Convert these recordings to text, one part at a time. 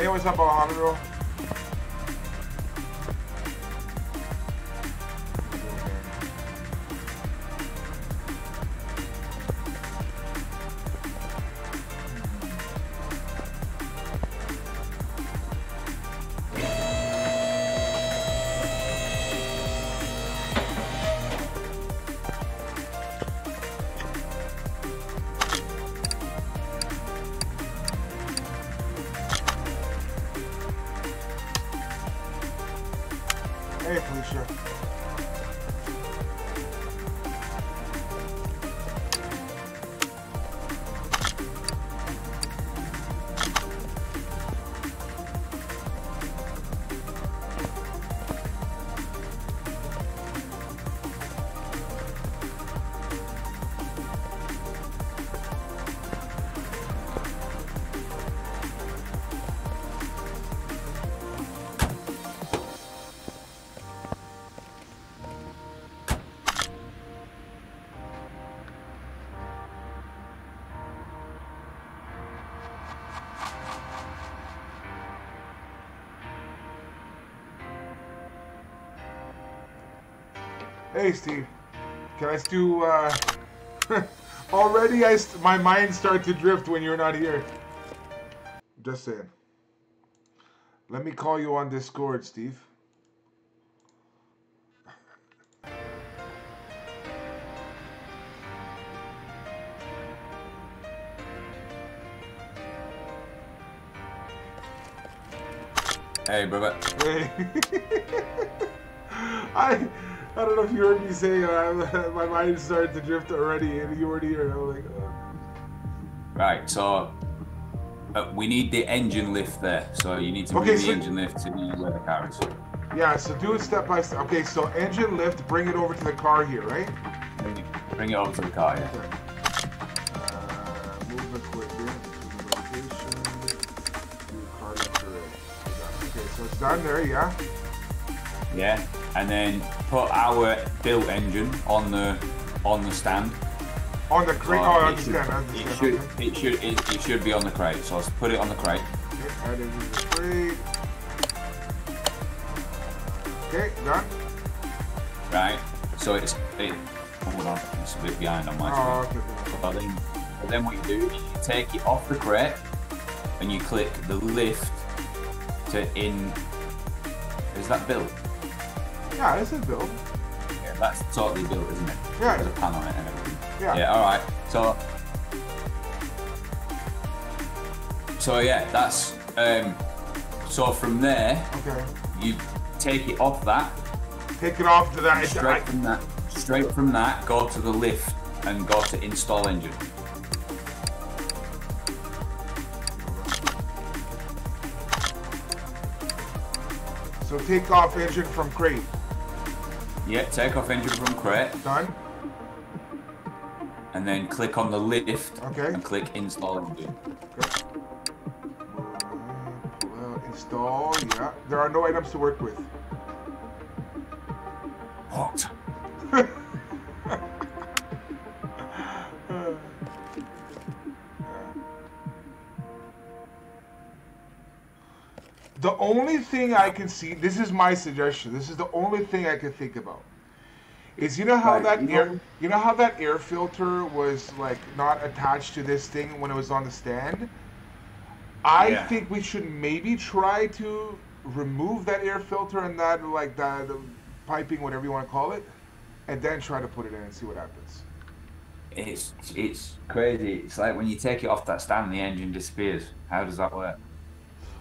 Hey, what's up, Alejandro? Hey, Felicia. Hey, Steve. Can I do, already my mind started to drift when you're not here. Just saying. Let me call you on Discord, Steve. Hey, brother. Hey. I don't know if you heard me say my mind started to drift already, and you weren't here. I was like, oh. Right, so we need the engine lift there. So you need to bring the engine lift to where the car is. Yeah, so do it step by step. Okay, so engine lift, bring it over to the car here, right? Bring it over to the car, yeah. Okay. Move equipment to the location. Do car lift array. Okay, so it's done there, yeah? Yeah, and then put our built engine on the stand. On the crate. Oh, I understand. It should be on the crate. So let's put it on the crate. Okay, add it in the crate. Okay, done. Right. So hold on, it's a bit behind on my screen. Okay. But then what you do is you take it off the crate and you click the lift to in. Is that built? Yeah, this is built. Yeah, that's totally built, isn't it? Yeah. There's a pan on it and everything. Yeah. Yeah, alright. So yeah, that's so from there, okay, you take it off that. Take it off to that. Straight from that, go to the lift and go to install engine. So take off engine from crate. Yeah, take off engine from crate. Done. And then click on the lift. Okay. And click install engine. Okay. Install. Yeah. There are no items to work with. What? The only thing I can see, this is my suggestion, this is the only thing I can think about, is you know how that air filter was like not attached to this thing when it was on the stand? I think we should maybe try to remove that air filter and that the piping, whatever you want to call it, and then try to put it in and see what happens. It's crazy. It's like when you take it off that stand, the engine disappears. How does that work?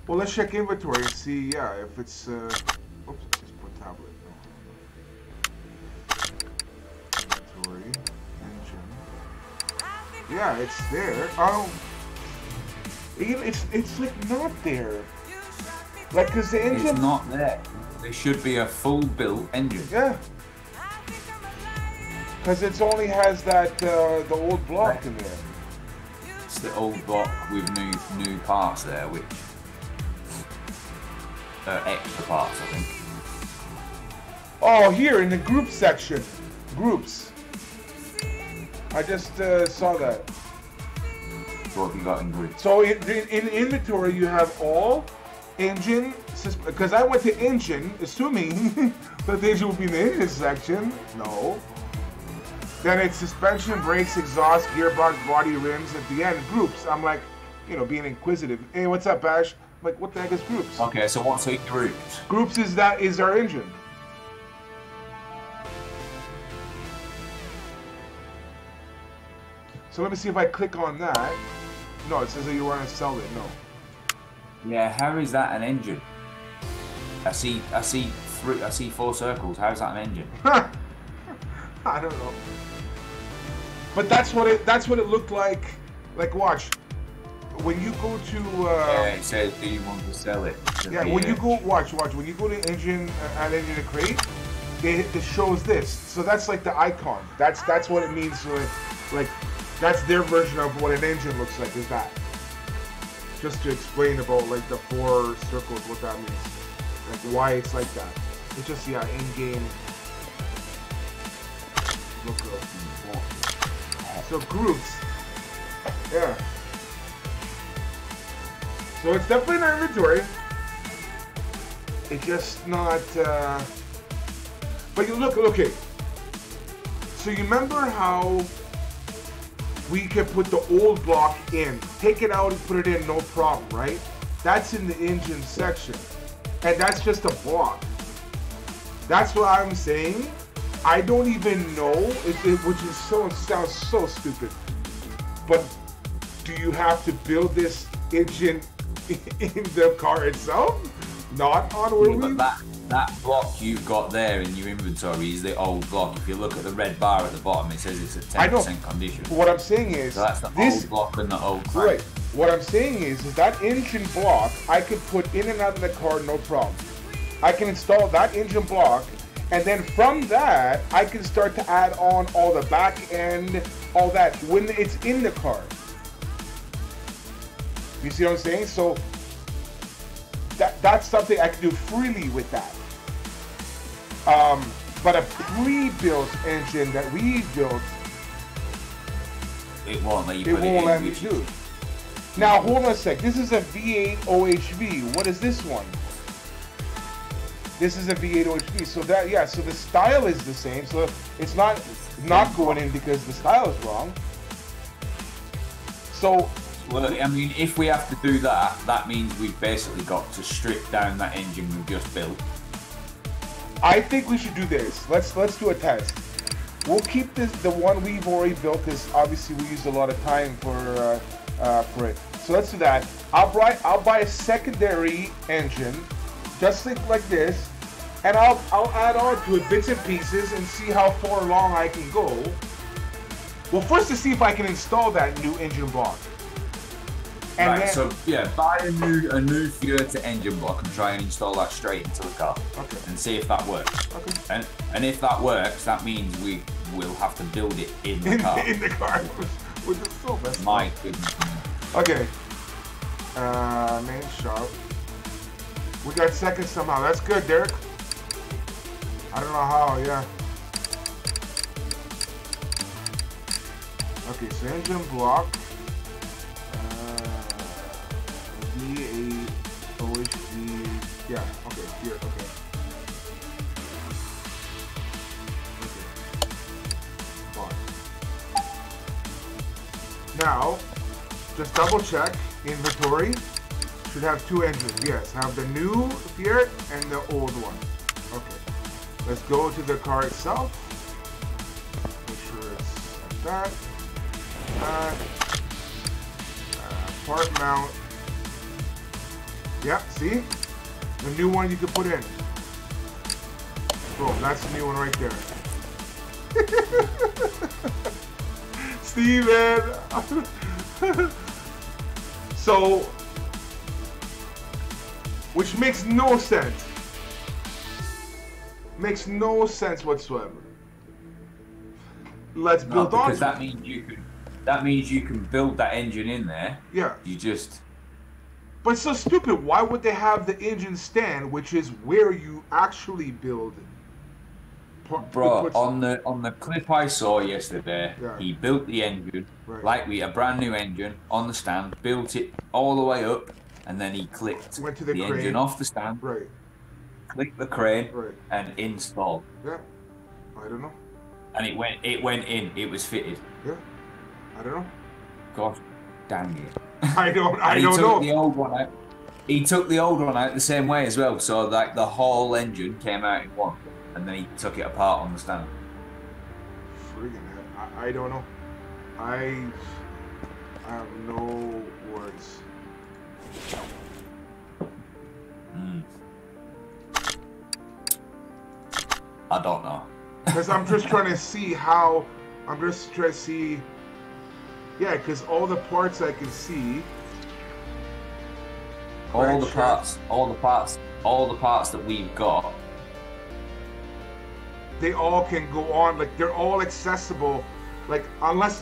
Well, let's check inventory and see, if it's, oops, just put tablet. Inventory, engine. Yeah, it's there. Oh, it's like not there. Like, cause the engine. It's not there. There should be a full built engine. Yeah. Cause it only has that the old block in there. It's the old block with new parts there, which. Extra parts, I think. Oh, here in the group section. Groups. I just saw that. What have you got in groups? So in inventory you have all, engine, because I went to engine, assuming that the engine would be in the engine section. No. Then it's suspension, brakes, exhaust, gearbox, body, rims. At the end, groups. I'm like, you know, being inquisitive. Hey, what's up, Ash? I'm like, what the heck is groups? Okay, so what's a groups? Groups is our engine. So let me see if I click on that. No, it says that you want to sell it. No. Yeah, how is that an engine? I see 4 circles. How is that an engine? I don't know. But that's what it looked like. Like, watch. When you go to yeah, it says, do you want to sell it? Yeah, when you go watch. When you go to engine engine to crate, it shows this. So that's like the icon. That's what it means. So like that's their version of what an engine looks like. Is that? Just to explain about like the 4 circles, what that means, like why it's like that. It's just in-game lookup. So groups, yeah. So it's definitely in our inventory. It's just not. But you look, okay. So you remember how we can put the old block in, take it out and put it in, no problem, right? That's in the engine section. And that's just a block. That's what I'm saying. I don't even know, which is sounds so stupid. But do you have to build this engine in the car itself? Not on wheel. But that block you've got there in your inventory is the old block. If you look at the red bar at the bottom, it says it's at 10% condition. What I'm saying is, so that's the old block and the old crank. Right. What I'm saying is that engine block I could put in and out of the car, no problem. I can install that engine block, and then from that I can start to add on all the back end, all that when it's in the car. You see what I'm saying? So that's something I can do freely with that. But a pre-built engine that we built, it won't let you put it in. Let me do. Now hold on a sec. This is a V8 OHV. What is this one? This is a V8 OHV. So that, yeah. So the style is the same. So it's not going in because the style is wrong. So. Well, I mean, if we have to do that, that means we've basically got to strip down that engine we've just built. I think we should do this. Let's do a test. We'll keep the one we've already built. Because obviously we used a lot of time for it. So let's do that. I'll buy a secondary engine, just like this, and I'll add on to it bits and pieces and see how far along I can go. Well, first to see if I can install that new engine block. And right, then, so yeah, buy a new Fiat engine block and try and install that straight into the car. Okay. And see if that works. Okay. And if that works, that means we will have to build it in the car. In the car, which is so best. My goodness. Okay. Main shop. We got second somehow. That's good, Derek. I don't know how. Yeah. Okay, so engine block. V8 OHV. Yeah, okay, here, okay. Okay. Now, just double check. Inventory should have 2 engines. Yes, have the new Fiat and the old one. Okay. Let's go to the car itself. Make sure it's like that. Part mount. Yeah, see? The new one you can put in. Boom, that's the new one right there. Steven! So, which makes no sense. Makes no sense whatsoever. Let's build on. Because that means you can build that engine in there. Yeah. You just. But it's so stupid. Why would they have the engine stand, which is where you actually build it? Bro, on the clip I saw yesterday, yeah. He built the engine right. like a brand new engine on the stand, built it all the way up, and then he clicked Went to the crane. engine off the stand. Right. Clicked the crane. Right. And installed. Yeah. I don't know. And it went in. It was fitted. Yeah. I don't know. Gosh, dang it. I don't know. He took the old one out. He took the old one out the same way as well. So like the whole engine came out in one, and then he took it apart on the stand. Friggin' heck. I don't know. I have no words. I don't know. Because I'm just trying to see how. I'm just trying to see. Yeah, because all the parts I can see. All the parts that we've got. They all can go on, like they're all accessible, like unless,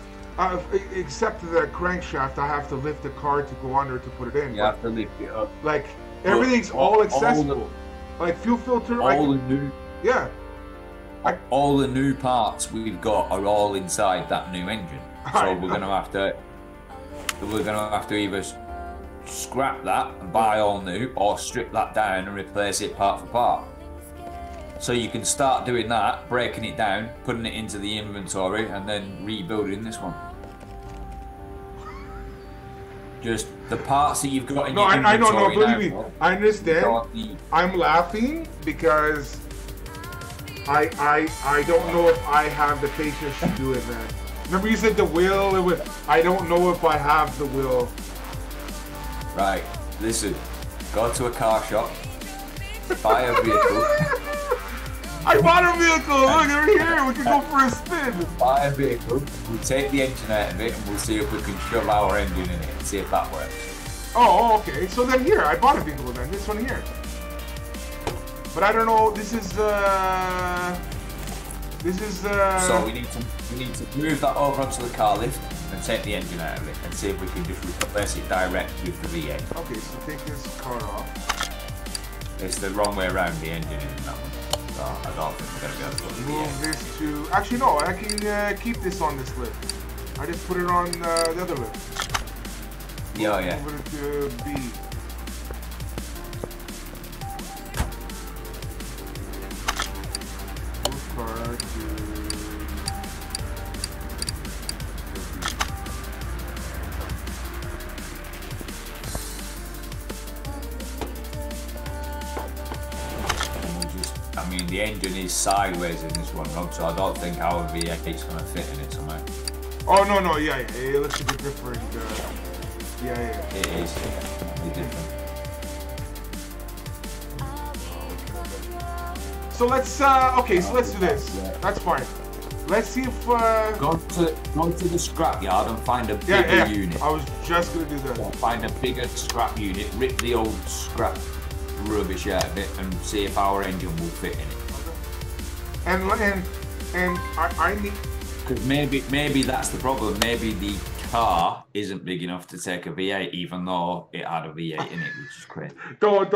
except the crankshaft, I have to lift the car to go under to put it in. You have to lift it up. Like everything's all accessible. Like fuel filter. All the new parts we've got are all inside that new engine. So we're gonna have to either scrap that and buy all new, or strip that down and replace it part for part. So you can start doing that, breaking it down, putting it into the inventory, and then rebuilding this one. Just the parts that you've got in your inventory. No, believe me, I understand. I'm laughing because I don't know if I have the patience to do it, man. Remember you said the will? I don't know if I have the will. Right, listen, go to a car shop, buy a vehicle. I bought a vehicle, look, they're here, we can go for a spin. Buy a vehicle, we'll take the engine out of it and we'll see if we can shove our engine in it and see if that works. Oh, okay, so then here, I bought a vehicle then, this one here. But I don't know, this is So we need to move that over onto the car lift and take the engine out of it and see if we can just replace it direct with the V8. Okay, so take this car off. It's the wrong way around, the engine in that one. So I don't think we're going to be able to move this to... Actually, no, I can keep this on this lift. I just put it on the other lift. Yeah. Move it to B. Move car to... I mean, the engine is sideways in this one, Rob, so I don't think our V8 is going to fit in it somehow. Oh, no, yeah, it looks a bit different. Yeah. It is, different. So let's, okay, so let's do this. That's fine. Let's see if, Go to the scrapyard and find a bigger unit. I was just going to do that. Find a bigger scrap unit, rip the old scrap rubbish out of it and see if our engine will fit in it. Okay. And I need... Because maybe that's the problem. Maybe the car isn't big enough to take a V8, even though it had a V8 in it, which is crazy. Don't.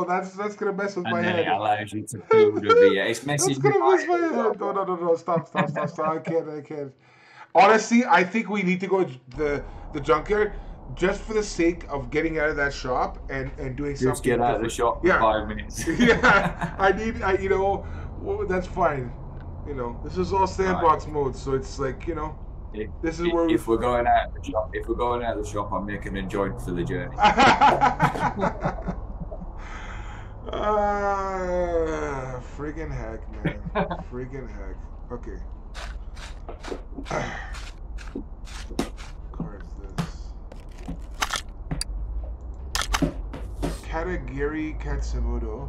That's gonna mess with my head. And then it allows you to build a V8. It's messing. That's gonna mess my head. No. Stop. I can't. Honestly, I think we need to go to the junkyard just for the sake of getting out of that shop and doing something. Just get out of the shop for 5 minutes. Yeah, that's fine. This is all sandbox mode, so it's like, this is where if we're going out of the shop, I'm making a joint for the journey. Friggin' heck, man. Friggin' heck. Okay. Card is this. Katagiri Katsumoto.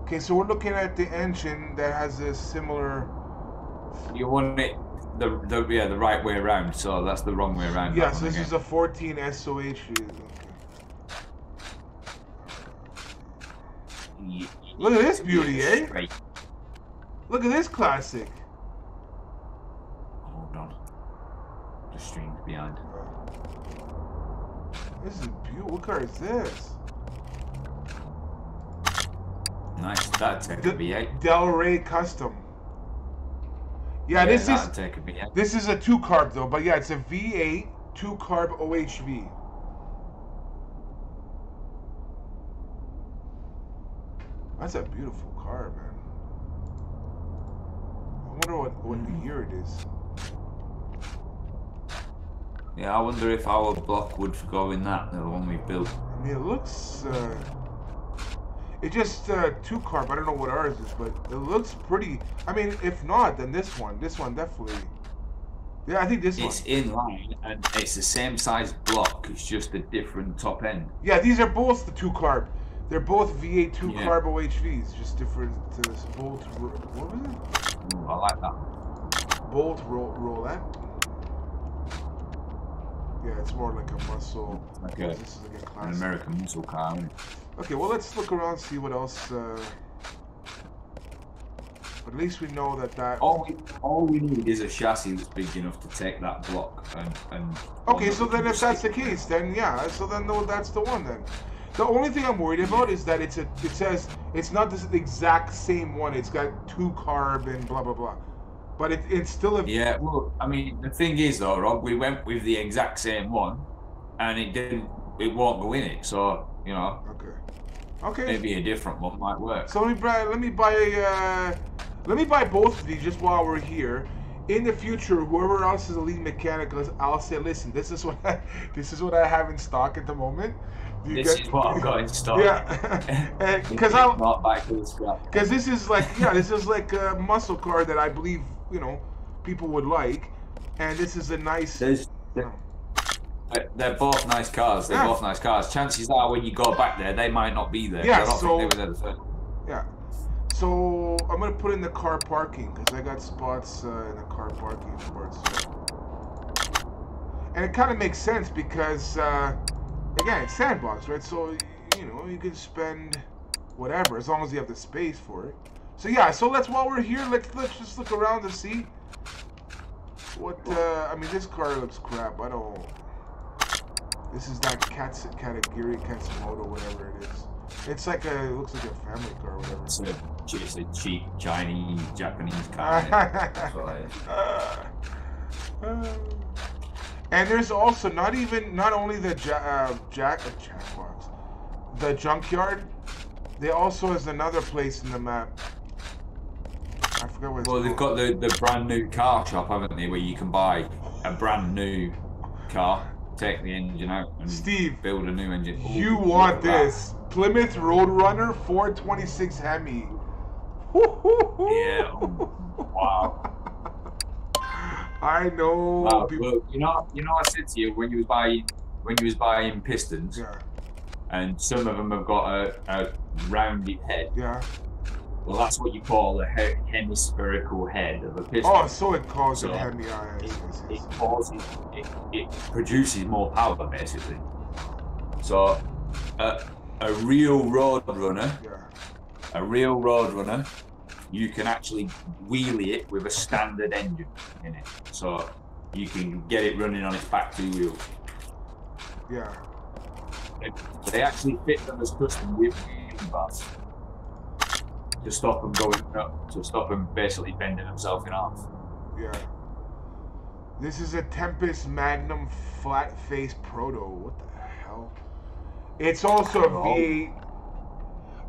Okay, so we're looking at the engine that has a similar... You want it the right way around, so that's the wrong way around. Yeah, so this is a 14 SOH. Okay. Look at this beauty, eh? Straight. Look at this classic. Hold on. The string's behind. This is beautiful. What car is this? Nice, that'd take a V8. Del Rey Custom. Yeah, this is a 2-carb though, but yeah, it's a V8 2-carb OHV. That's a beautiful car, man. I wonder what year it is. Yeah, I wonder if our block would go in that, the one we built. I mean, it looks. It's just 2-carb. I don't know what ours is, but it looks pretty. I mean, if not, then this one. This one definitely. Yeah, I think this one. It's in line, and it's the same size block. It's just a different top end. Yeah, these are both the 2-carb. They're both V8 2-carb OHVs, just different. Bolt. What was it? Ooh, I like that. Bolt roulette. Yeah, it's more like a muscle. Like this is like a classic. An American muscle car. Isn't it? Okay, well, let's look around, see what else. But at least we know that. All we need is a chassis that's big enough to take that block and. Okay, so then if that's the case, then yeah, so then no, that's the one then. The only thing I'm worried about is that it says it's not the exact same one. It's got 2-carb and blah blah blah, but it's still a. Yeah, well, I mean, the thing is though, Rob, we went with the exact same one, and it won't go in it. So you know. Okay. Maybe a different one might work. So let me buy both of these just while we're here. In the future, whoever else is the lead mechanic, I'll say, listen, this is what I have in stock at the moment. This is what I've got in stock. Yeah, because this is like a muscle car that I believe people would like, and this is a nice. They're both nice cars. They're both nice cars. Chances are, when you go back there, they might not be there. Yeah, I don't think they were there the first. Yeah. So I'm gonna put in the car parking because I got spots in the car parking spots. And it kind of makes sense because again, it's sandbox, right? So you can spend whatever as long as you have the space for it. So yeah. So while we're here, let's just look around to see what. I mean, this car looks crap. I don't. This is that Katagiri Katsumoto, whatever it is. It looks like a family car or whatever. It's a cheap Chinese, Japanese car. And there's also not only the the junkyard. They also has another place in the map. I forgot what it's called. They've got the brand new car shop, haven't they, where you can buy a brand new car. Take the engine out and build a new engine. You want this Plymouth Roadrunner 426 Hemi? Yeah. Wow. I know. Wow. Well, you know, I said to you when you was buying pistons. Yeah. And some of them have got a rounded head. Yeah. Well, that's what you call a hemispherical head of a piston. Oh, so it calls it Hemi. It produces more power, basically. So, a real Roadrunner, you can actually wheelie it with a standard engine in it. So, you can get it running on its back 2 wheels. Yeah. They actually fit them as custom with wheelie bars. To stop them going up, to stop them basically bending themselves in half. Yeah. This is a Tempest Magnum flat face proto. What the hell? It's also a V8.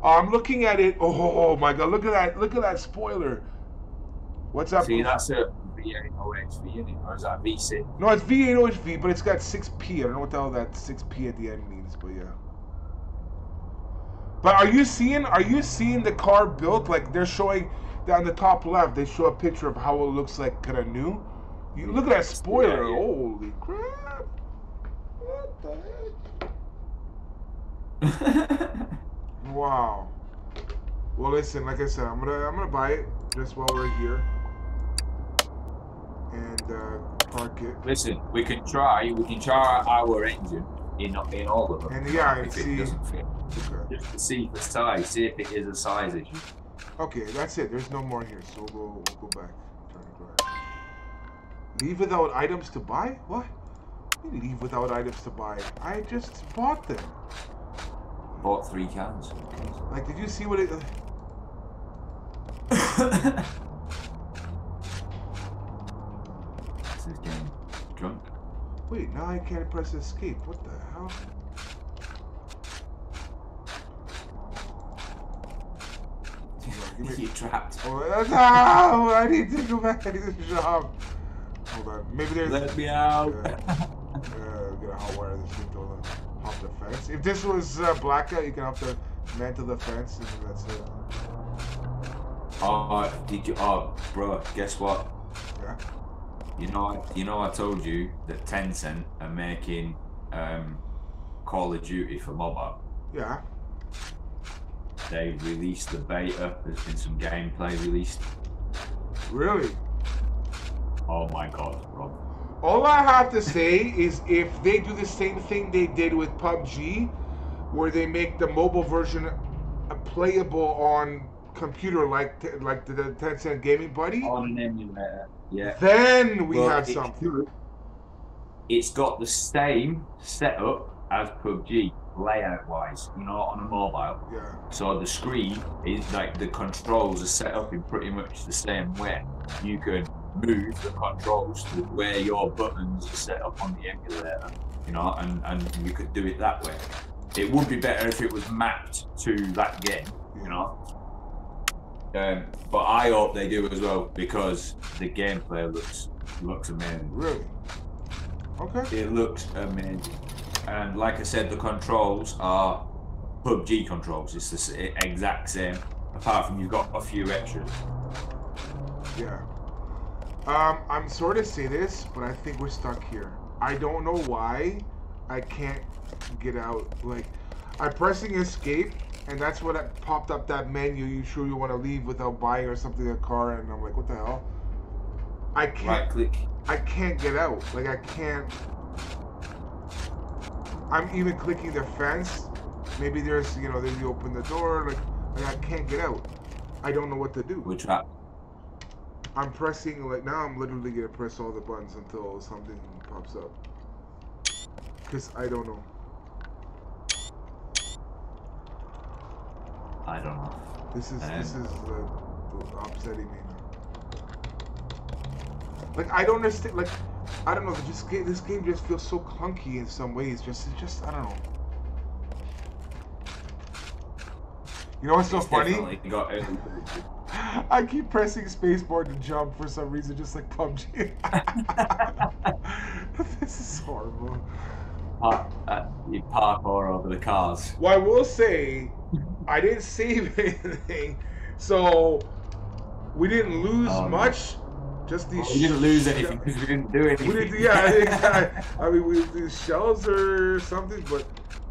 I'm looking at it. Oh my god! Look at that! Look at that spoiler. What's up? See, that's a V8 OHV, isn't it? Or is that V6? No, it's V8 OHV, but it's got 6P. I don't know what the hell that 6P at the end means, but yeah. But are you seeing the car built? Like they're showing on the top left, they show a picture of how it looks like kind of new. You look at that spoiler. Yeah. Holy crap! What the heck? Wow. Well, listen, like I said, I'm gonna buy it just while we're here and park it. Listen, we can try our engine in all of them. And yeah, and if see. It doesn't fit. Okay. Just to see the size, see if it is a size issue. Okay, that's it. There's no more here, so we'll go back. Leave without items to buy? What? You leave without items to buy. I just bought them. Bought 3 cans. Like, did you see what it? This is getting drunk. Wait, now I can't press escape. What the hell? You're trapped. Oh, I need to go back to the shop. Hold on. Maybe there's. Let me out. Get a hot wire this thing to hop the fence. If this was blackout, you can hop the mantle the fence, and that's it. Oh, did you? Oh, bro, guess what? Yeah. You know, I told you that Tencent are making Call of Duty for mobile. Yeah. They released the beta. There's been some gameplay released. Really? Oh my god, Rob. All I have to say is if they do the same thing they did with PUBG, where they make the mobile version playable on computer like the Tencent Gaming Buddy, On an emulator, yeah. Then we have something. It's got the same setup as PUBG, layout-wise, you know, on a mobile. Yeah. So the screen is like the controls are set up in pretty much the same way. You can move the controls to where your buttons are set up on the emulator, you know, and you could do it that way. It would be better if it was mapped to that game, you know. But I hope they do as well because the gameplay looks amazing. Really? Okay. It looks amazing, and like I said, the controls are PUBG controls. It's the exact same, apart from you've got a few extras. Yeah. I'm sorry to say this, but I think we're stuck here. I don't know why I can't get out. Like, I'm pressing escape, and that's what popped up that menu. You sure you want to leave without buying or something a car? And I'm like, what the hell? I can't. Right click. I can't get out. Like, I can't. I'm even clicking the fence. Maybe there's, you know, then you open the door. Like I can't get out. I don't know what to do. We're trapped. I'm pressing, like, now I'm literally gonna press all the buttons until something pops up. Because I don't know. I don't know. This is upsetting me now. Like, I don't understand. Like, I don't know. This game just feels so clunky in some ways. It's just I don't know. You know what's so funny? Got I keep pressing spacebar to jump for some reason, just like PUBG. This is horrible. You parkour over the cars. Well, I will say, I didn't save anything, so we didn't lose much. Just these. We didn't lose anything because we didn't do anything. We didn't, yeah, exactly. I mean, these shells or something, but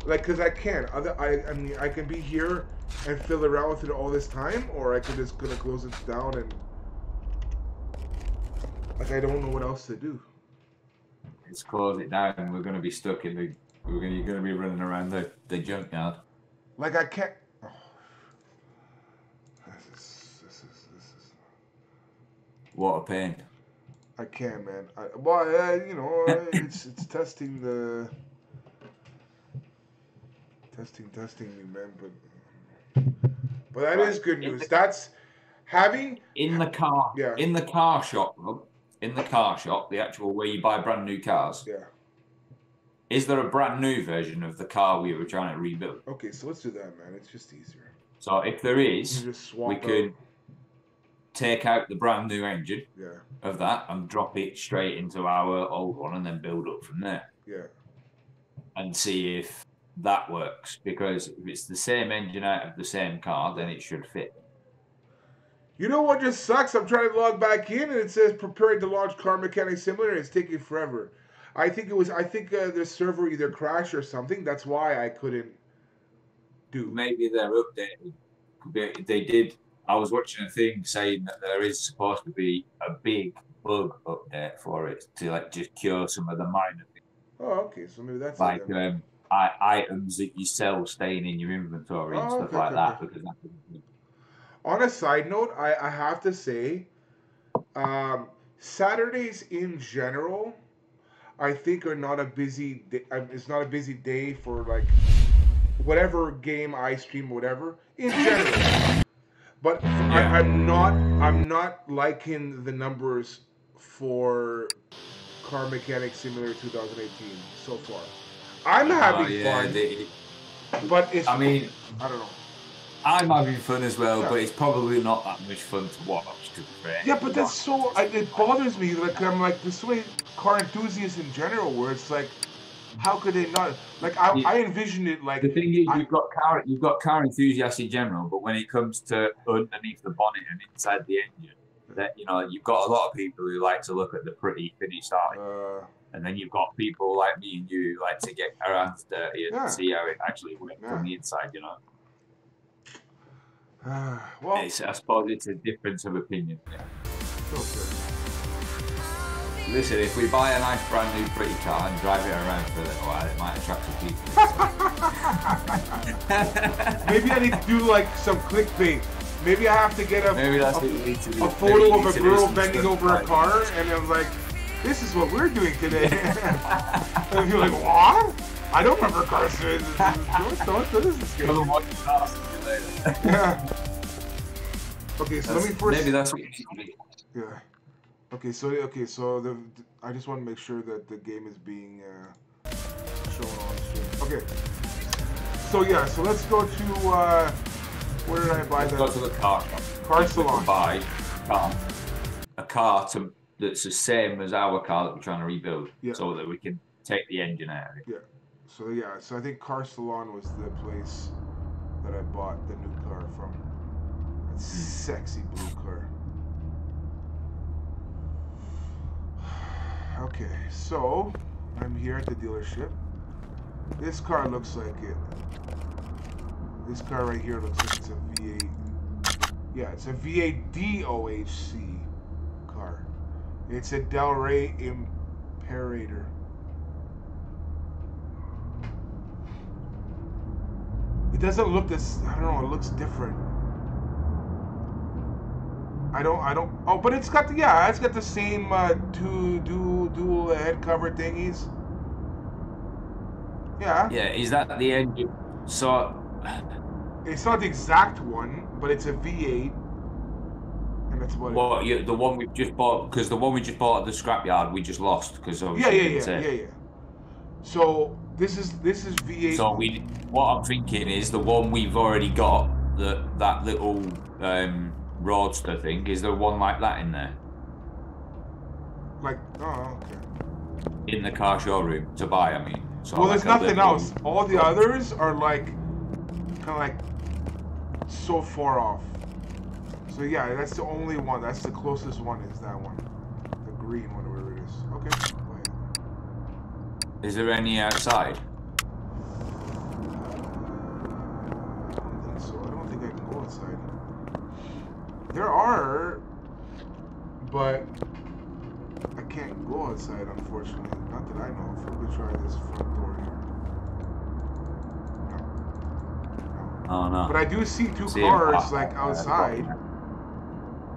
like, cause I can. I mean, I can be here and fill around with it all this time, or I could just gonna close it down and like I don't know what else to do. Let's close it down. We're gonna be stuck in the. You're gonna be running around the junkyard. Like I can't. Oh. This is. What a pain. I can't, man. You know, it's testing the. Testing me, man. But that is good news. That's having in the car. Yeah. In the car shop, Rob. In the car shop, the actual where you buy brand new cars. Yeah. Is there a brand new version of the car we were trying to rebuild? Okay, so let's do that, man. It's just easier. So if there is, we could take out the brand new engine of that and drop it straight into our old one and then build up from there. Yeah. And see if that works. Because if it's the same engine out of the same car, then it should fit. You know what just sucks? I'm trying to log back in and it says preparing to launch Car Mechanic Simulator. It's taking forever. I think the server either crashed or something. That's why I couldn't do. Maybe they're updated. They did. I was watching a thing saying that there is supposed to be a big bug update for it to like just cure some of the minor things. Oh, okay. So maybe that's like items that you sell staying in your inventory and stuff like that. Because that's on a side note, I have to say, Saturdays in general, I think are not a busy day. It's not a busy day for like whatever game I stream, whatever in general. But I'm not liking the numbers for Car Mechanic Simulator 2018 so far. I'm having fun, but it's. I mean, I don't know. I'm having fun as well, but it's probably not that much fun to watch, to be fair. Yeah, but that's so... it bothers me. Like, I'm like, there's so many car enthusiasts in general where it's like, how could they not... Like, I envision it like... The thing is, you've got car enthusiasts in general, but when it comes to underneath the bonnet and inside the engine, that you've got a lot of people who like to look at the pretty finished art. And then you've got people like me and you who like to get our hands dirty and see how it actually works from the inside, Well, I suppose it's a difference of opinion. Yeah. Okay. Listen, if we buy a nice brand new pretty car and drive it around for a little while, it might attract some people. Maybe I need to do like some clickbait. Maybe I have to get a photo of a girl bending over a car, and I'm like, this is what we're doing today. And you're like, what? I don't remember cars doing this. This is good. Yeah. Okay, so let me first. Maybe that's what you should do. Yeah. Okay, so I just want to make sure that the game is being shown on stream. Okay. So yeah, so let's go to where did I buy that? Go to the car salon. Buy a car that's the same as our car that we're trying to rebuild, so that we can take the engine out of it. Yeah. So I think Car Salon was the place that I bought the new car from. That sexy blue car. Okay, so I'm here at the dealership. This car looks like it. This car right here looks like it's a V8. Yeah, it's a V8 DOHC car. It's a Del Rey Imperator. It doesn't look this, I don't know, it looks different. I don't, oh, but it's got the same dual head cover thingies. Yeah. Yeah, is that the engine? So... It's not the exact one, but it's a V8. And that's what the one we just bought, because the one we just bought at the scrapyard, we just lost, because obviously yeah. So, this is V8. So, what I'm thinking is the one we've already got, that little... Roadster thing, is there one like that in there? Like, oh, okay. In the car showroom to buy, I mean. So well, there's nothing else. All the others are like, kind of like, so far off. So yeah, that's the only one. That's the closest one is that one. The green one, whatever it is. Okay. Is there any outside? I don't think so. I don't think I can go outside. There are, but I can't go outside, unfortunately. Not that I know of. Let me try this front door here. No. Oh, no. But I do see two cars, like, outside.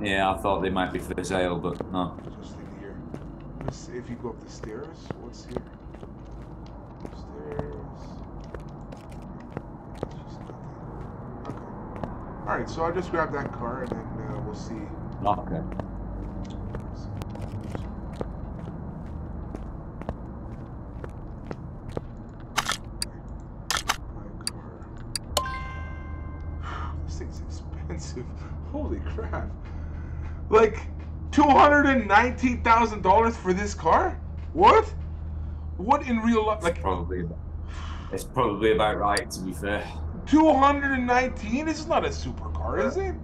Yeah, I thought they might be for sale, but no. Just in here. Let's see if you go up the stairs. What's here? Upstairs. Alright, so I'll just grab that car and then we'll see. Okay. This thing's expensive. Holy crap. Like, $219,000 for this car? What? What in real life? Like, it's probably about right, to be fair. 219? This is not a supercar, is it?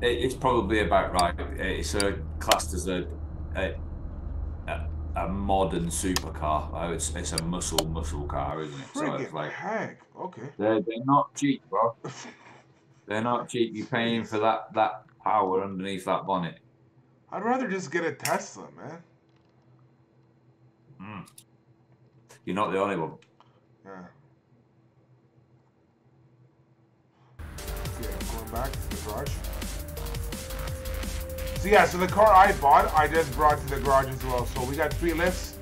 It's probably about right. It's classed as a modern supercar. It's a muscle car, isn't it? So it's like, heck, okay. They're not cheap, bro. They're not cheap. You're paying for that power underneath that bonnet. I'd rather just get a Tesla, man. You're not the only one. Yeah. Okay, I'm going back to the garage. So yeah, so the car I bought, I just brought to the garage as well. So we got 3 lifts.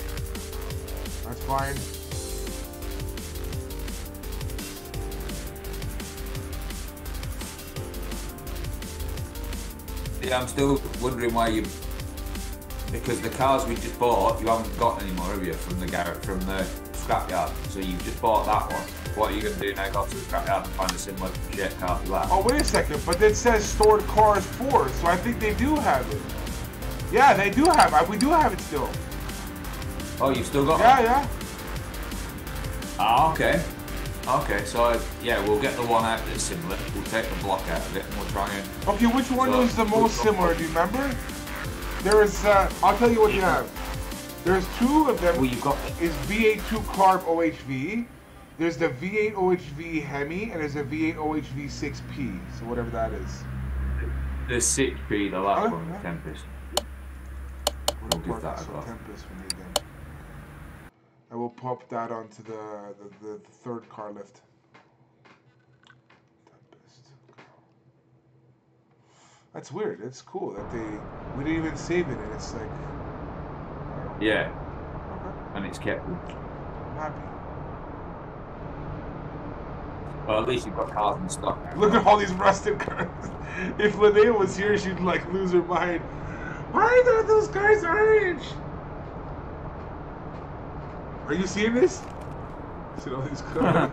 That's fine. Yeah, I'm still wondering why you... Because the cars we just bought, you haven't got any more, have you, from the scrapyard? So you've just bought that one. what are you going to do now? Go to the scrapyard and find a similar jet car for that. Oh, wait a second, but it says stored cars 4, so I think they do have it. Yeah, they do have it. We do have it still. Oh, you still got it? Yeah. Ah, okay. Okay, so yeah, we'll get the one out that's similar. We'll take the block out of it and we'll try and... Okay, which one was the most similar? Do you remember? There is, I'll tell you what you have. There's 2 of them. Well, you've got... Is V8 2-carb OHV. There's the V8 OHV Hemi, and there's a V8 OHV 6P. So whatever that is. The 6P, the last one, the Tempest. We'll give that a go. Tempest for me then. I will pop that onto the third car lift. Tempest. That's weird. It's cool that we didn't even save it, and it's like. Yeah. Okay. And it's kept. I'm happy. Well, at least you've got cars in stock now. Look at all these rusted cars. If Linnea was here, she'd like lose her mind. Why are those cars orange? Are you seeing this? See all these cars?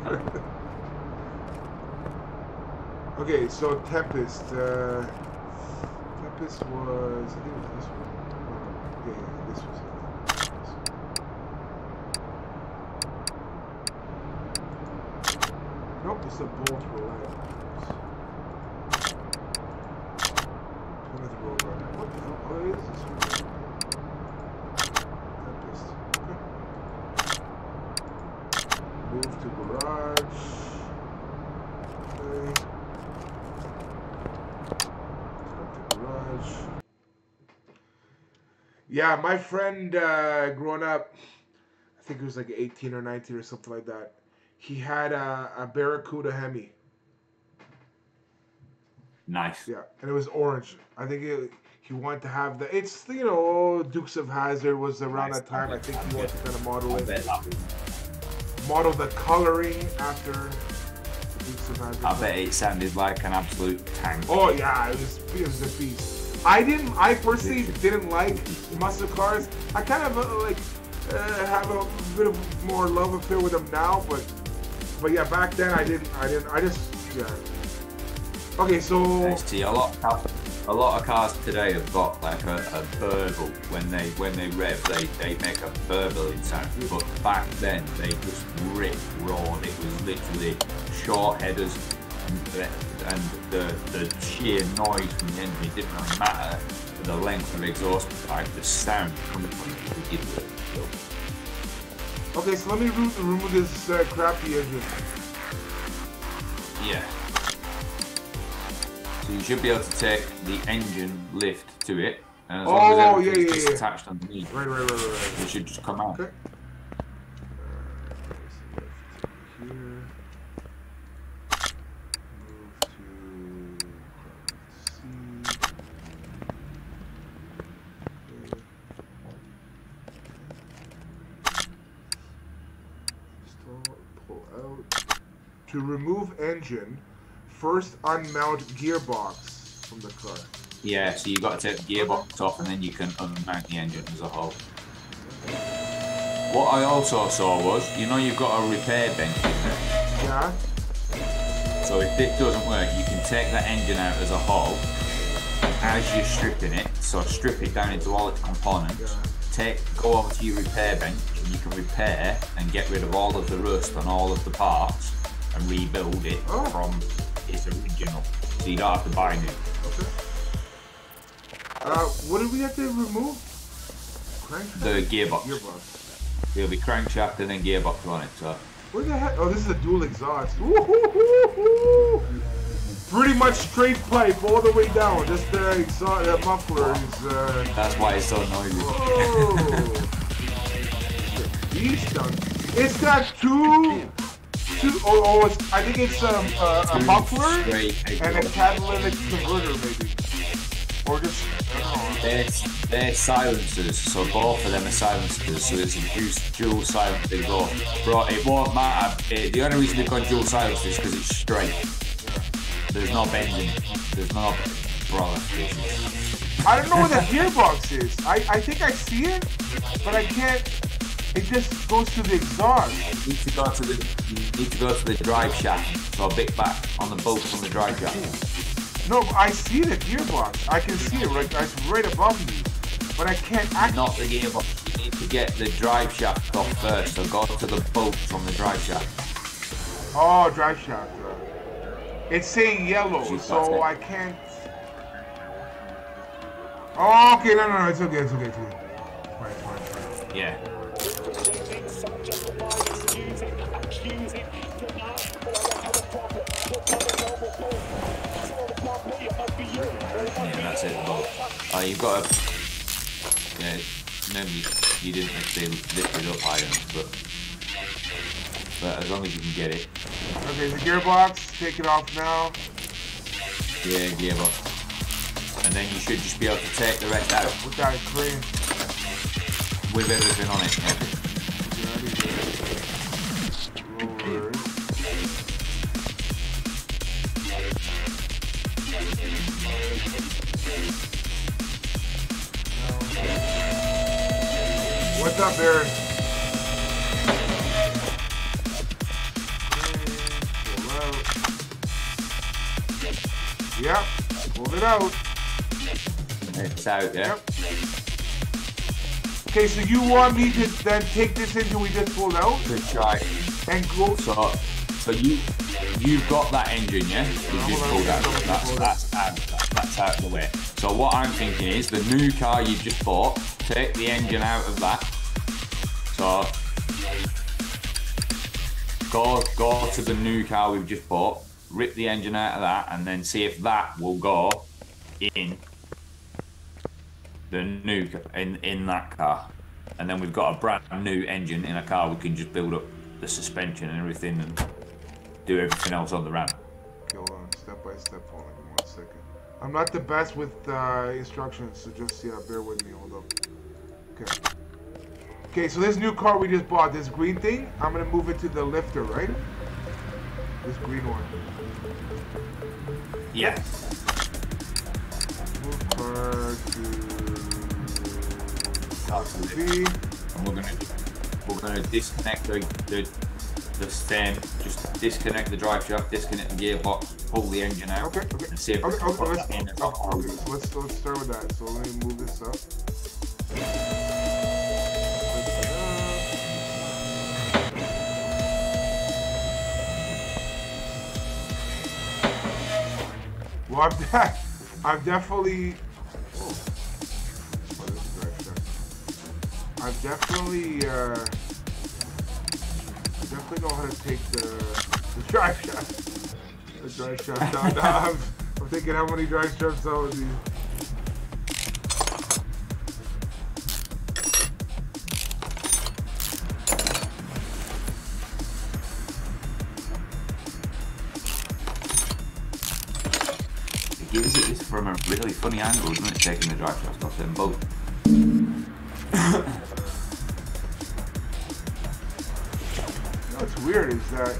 Okay, so Tempest. Tempest was. I think it was this one. Yeah, this was it. Nope, it's a bolt roll. Plymouth Roadrunner. What the hell? Oh, is this one? Tempest. Okay. Move to garage. Okay. Start to garage. Yeah, my friend growing up, I think he was like 18 or 19 or something like that. He had a Barracuda Hemi. Nice. Yeah, and it was orange. I think he wanted to have the. It's Dukes of Hazzard was around that time. I think he wanted to kind of model it. Model the coloring after Dukes of Hazzard. I bet it sounded like an absolute tank. Oh yeah, it was a beast. I personally didn't like muscle cars. I kind of have a bit of more love affair with them now, but yeah, back then I just Okay, so ST, a lot of cars today have got like a burble when they rev. They make a burbling sound, but back then they just rip-roared. It was literally short headers, and the sheer noise from the engine, it didn't really matter the length of exhaust pipe. The sound coming from it. Okay, so let me remove this crappy engine. Yeah. So you should be able to take the engine lift to it, and as long as everything's disattached underneath, right. it should just come out. Okay. To remove engine, first unmount gearbox from the car. Yeah, so you've got to take the gearbox off and then you can unmount the engine as a whole. What I also saw was, you've got a repair bench in there. Yeah. So if this doesn't work, you can take that engine out as a whole as you're stripping it. So strip it down into all its components. Yeah. Go over to your repair bench and you can repair and get rid of all of the rust on all of the parts and rebuild it from its original, so you don't have to buy new. Okay. What did we have to remove? Crankshaft? The gearbox. There'll be crankshaft and then gearbox on it. So. Where the heck? Oh, this is a dual exhaust. Woo-hoo-hoo-hoo. Pretty much straight pipe all the way down. Just the exhaust, muffler is. That's why it's so noisy. Whoa. It's got two. I think it's a muffler and a catalytic converter, maybe. Or just, I don't know. They're silencers, so both of them are silencers, so it's a dual silence exhaust. Bro, it won't matter. The only reason they've got dual silencers is because it's straight. There's no bending. There's no... Bro, I don't know where the gearbox is. I think I see it, but I can't... It just goes to the exhaust. You need to go to the drive shaft. So a bit back on the bolts on the drive shaft. No, I see the gearbox. I can see it it's right above me. But I can't actually... Not the gearbox. You need to get the drive shaft off first. So go to the bolts on the drive shaft. Oh, drive shaft. It's saying yellow, so I can't... Oh, okay, no, it's okay. Fine. Yeah. Yeah, that's it. Oh, you've got a... Yeah, maybe you didn't actually lift it up high enough, but as long as you can get it. Okay, the gearbox, take it off now. Yeah, gearbox. And then you should just be able to take the rest out. With that crane. With everything on it, yeah. Rollers. What's up, Aaron? Yep, pulled it out. It's out, yeah? Yep. Okay, so you want me to then take this into we just pulled out? Good try. And go... So you've got that engine, yeah? You just pulled out. That's out of the way. So what I'm thinking is, the new car you've just bought, take the engine out of that. So go to the new car we've just bought, rip the engine out of that, and then see if that will go in the new in that car. And then we've got a brand new engine in a car. We can just build up the suspension and everything and do everything else on the ramp. Okay, hold on, step by step. Hold on, 1 second. I'm not the best with instructions, so just bear with me. Hold up. Okay. Okay, so this new car we just bought, this green thing, I'm gonna move it to the lifter, right? This green one. Yeah. Move car to B. And we're gonna disconnect the stem, just disconnect the drive shaft, disconnect the gearbox, pull the engine out. Okay. And see if we can put that in. Let's start with that. So let me move this up. Well, I've definitely. I definitely know how to take the drive shaft. The drive shaft down. Now I'm thinking how many drive shafts that would be. It gives it this from a really funny angle, doesn't it, taking the drive shaft off them both. What's weird is that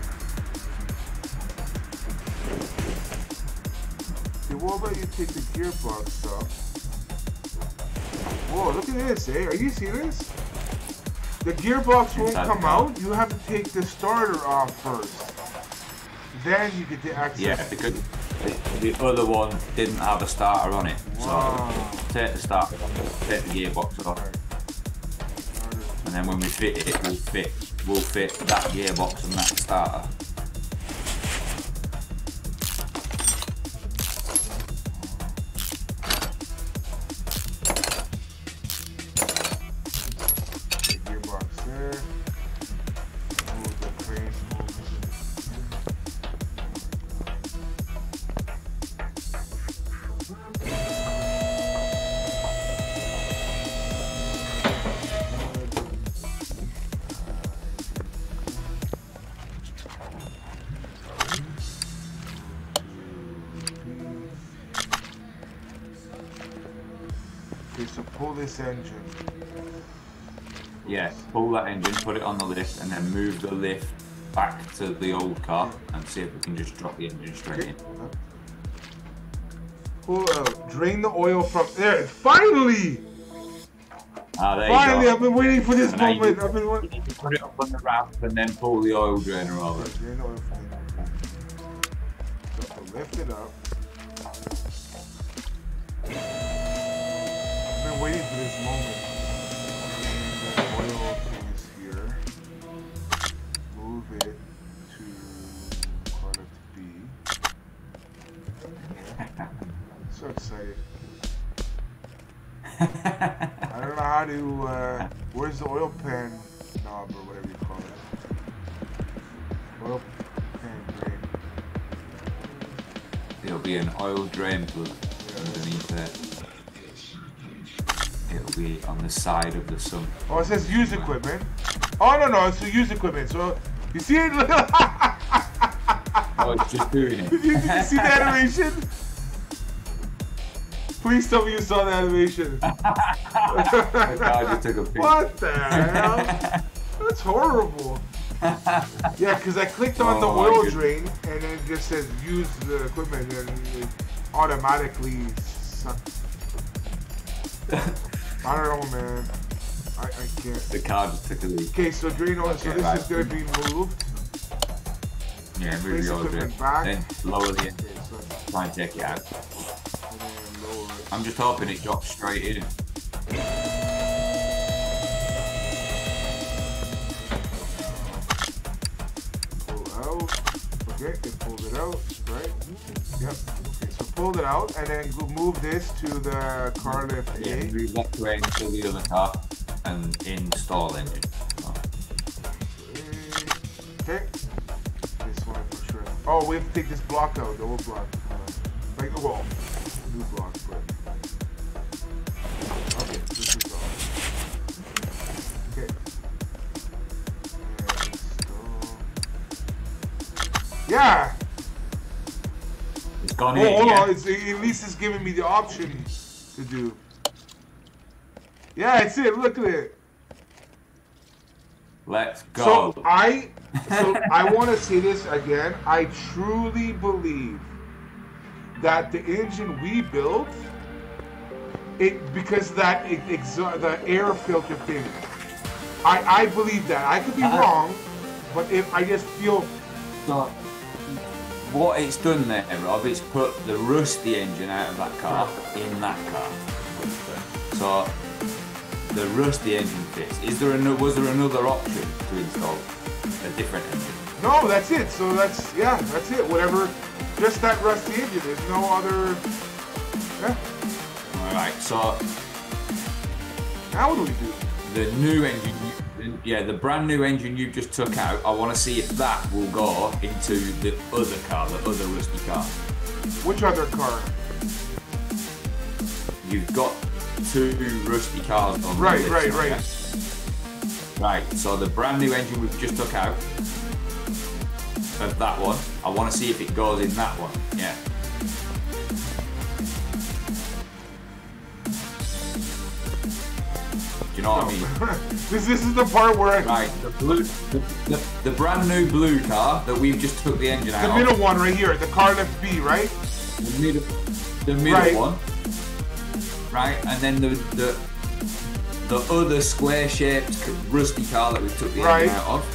they won't let you take the gearbox off. Whoa, look at this, eh? Are you serious? The gearbox won't come out. You have to take the starter off first. Then you get the access. Yeah, because the other one didn't have a starter on it. Wow. So take the starter off, take the gearbox off. And then when we fit it, we'll fit that gearbox and that starter. Gearbox there. Move the crane. Okay, so pull this engine. Yeah, pull that engine, put it on the lift, and then move the lift back to the old car and see if we can just drop the engine straight in. Pull out. Drain the oil from there. Finally! Ah, there Finally, you go. I've been waiting for this And moment. you I've been waiting. need to put it up on the raft and then pull the oil drainer over. Drain the oil drainer. So lift it up. I've been waiting for this moment. The oil is here. Move it to product B. So excited. I don't know how to, where's the oil pan knob or whatever you call it? Oil pan drain. There'll be an oil drain plug underneath it. It'll be on the side of the sump. Oh, it says use equipment. Oh, no, it's the use equipment. So, you see it? Oh, it's just doing it. Did you see the animation? Please tell me you saw the animation. I just took a picture. What the hell? That's horrible. Yeah, because I clicked on the oil drain and it just says use the equipment and it automatically sucked. I don't know, man. I can't. The car just took a leak. Okay, so drain oil. So this is going to be moved. Yeah, move the oil drain. Back. Then lower the Okay, so try and take it out. and then lower it. I'm just hoping it drops straight in. Pull out. Okay, it pulls it out, right? Yep. Okay, so pull it out and then move this to the car lift A. Yeah, move that drain to the other car and install engine. Oh. Okay. This one for sure. Oh, we have to take this block out, the old block. Like, well, new block, but. Okay, this is all. Okay. And install. Yeah! It's gone Oh, in. hold Yeah? on. At least it's giving me the option to do. Yeah, it's it. Look at it. Let's go. So I want to say this again. I truly believe that the engine we built, because the air filter thing. I believe that. I could be wrong, but if I just feel. So, what it's done there, Rob, it's put the rusty engine out of that car in that car. So the rusty engine fits. Was there another option to install a different engine? No, that's it. So that's it. Whatever, just that rusty engine. There's no other. Yeah. All right. So Now what do we do? the new engine, the brand new engine you just took out. I want to see if that will go into the other car, the other rusty car. Which other car? You've got two rusty cars on Right, the list, right, right. okay? Right, so the brand new engine we've just took out of that one, I want to see if it goes in that one. Yeah. Do you know what I mean? This is the part where Right, the brand new blue car that we've just took the engine out the middle one right here, the car lift B, right? The middle Right. one. Right, and then the other square-shaped rusty car that we took the engine out of.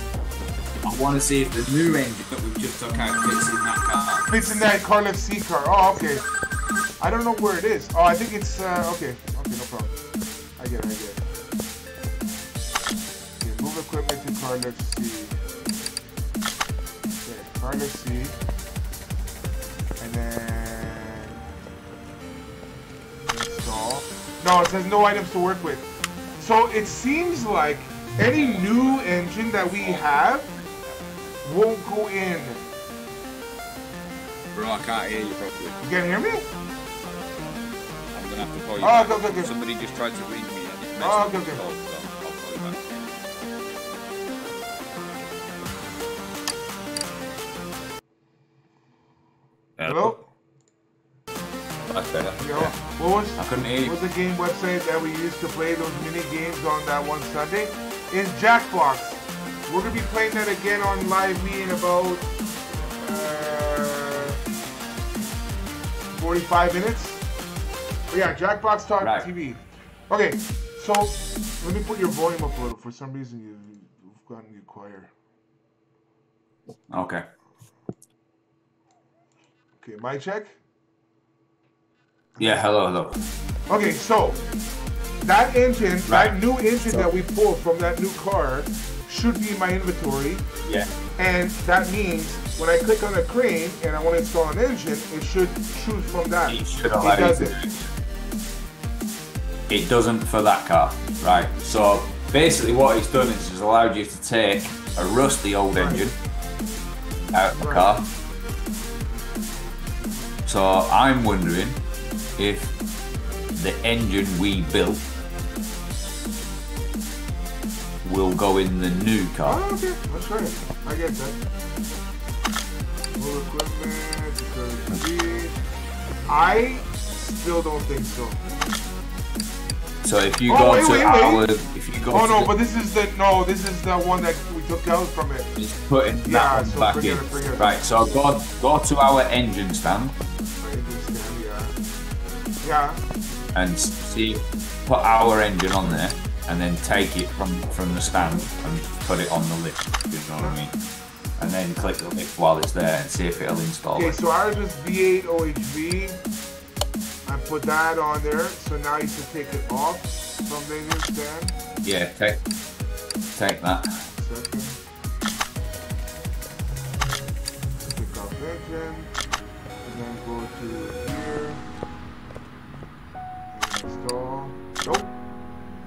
I want to see if the new engine that we've just took out fits in that car. Fits in that car lift C car. Oh, okay. I don't know where it is. Oh, I think it's okay. Okay, no problem. I get it. Okay, move equipment to car lift C. Okay, car lift C, and then install. No, it says no items to work with. So it seems like any new engine that we have won't go in. Bro, I can't hear you properly. You can hear me? I'm gonna have to call you Oh, back. okay. Somebody just tried to ring me and it messed Oh, up okay. the call, so I'll call you back. Hello? That's better. Yo, Yeah. what I couldn't hear you. was the game website that we used to play those mini games on that one Sunday? Is Jackbox. We're gonna be playing that again on Live Me in about 45 minutes. But yeah, Jackbox Talk Right. TV. Okay, So, let me put your volume up a little. For some reason, you've gotten you quieter. Okay. Okay, mic check. Yeah, hello. Okay, so that engine, Right. that new engine that we pulled from that new car should be in my inventory. Yeah. And that means when I click on the crane and I want to install an engine, it should choose from that. It should allow you to do it. It doesn't for that car, right? So basically what it's done is it's allowed you to take a rusty old engine out of the car. So I'm wondering if the engine we built will go in the new car. Oh, okay, that's right. I get that. Full equipment, because I still don't think so. So if you go to our, if you go oh to no, the, but this is the one that we took out from it. it's putting that one so back forget in. Forget it. Right, so go to our engine stand Yeah. and see, put our engine on there, and then take it from the stand and put it on the lift. You know what I mean? And then click the lift while it's there and see if it'll install. Okay, it. so ours is V8 OHV. I put that on there, so now you can take it off from the engine stand. Yeah, take that. Second. Pick off engine, and then go to here. And install. Nope.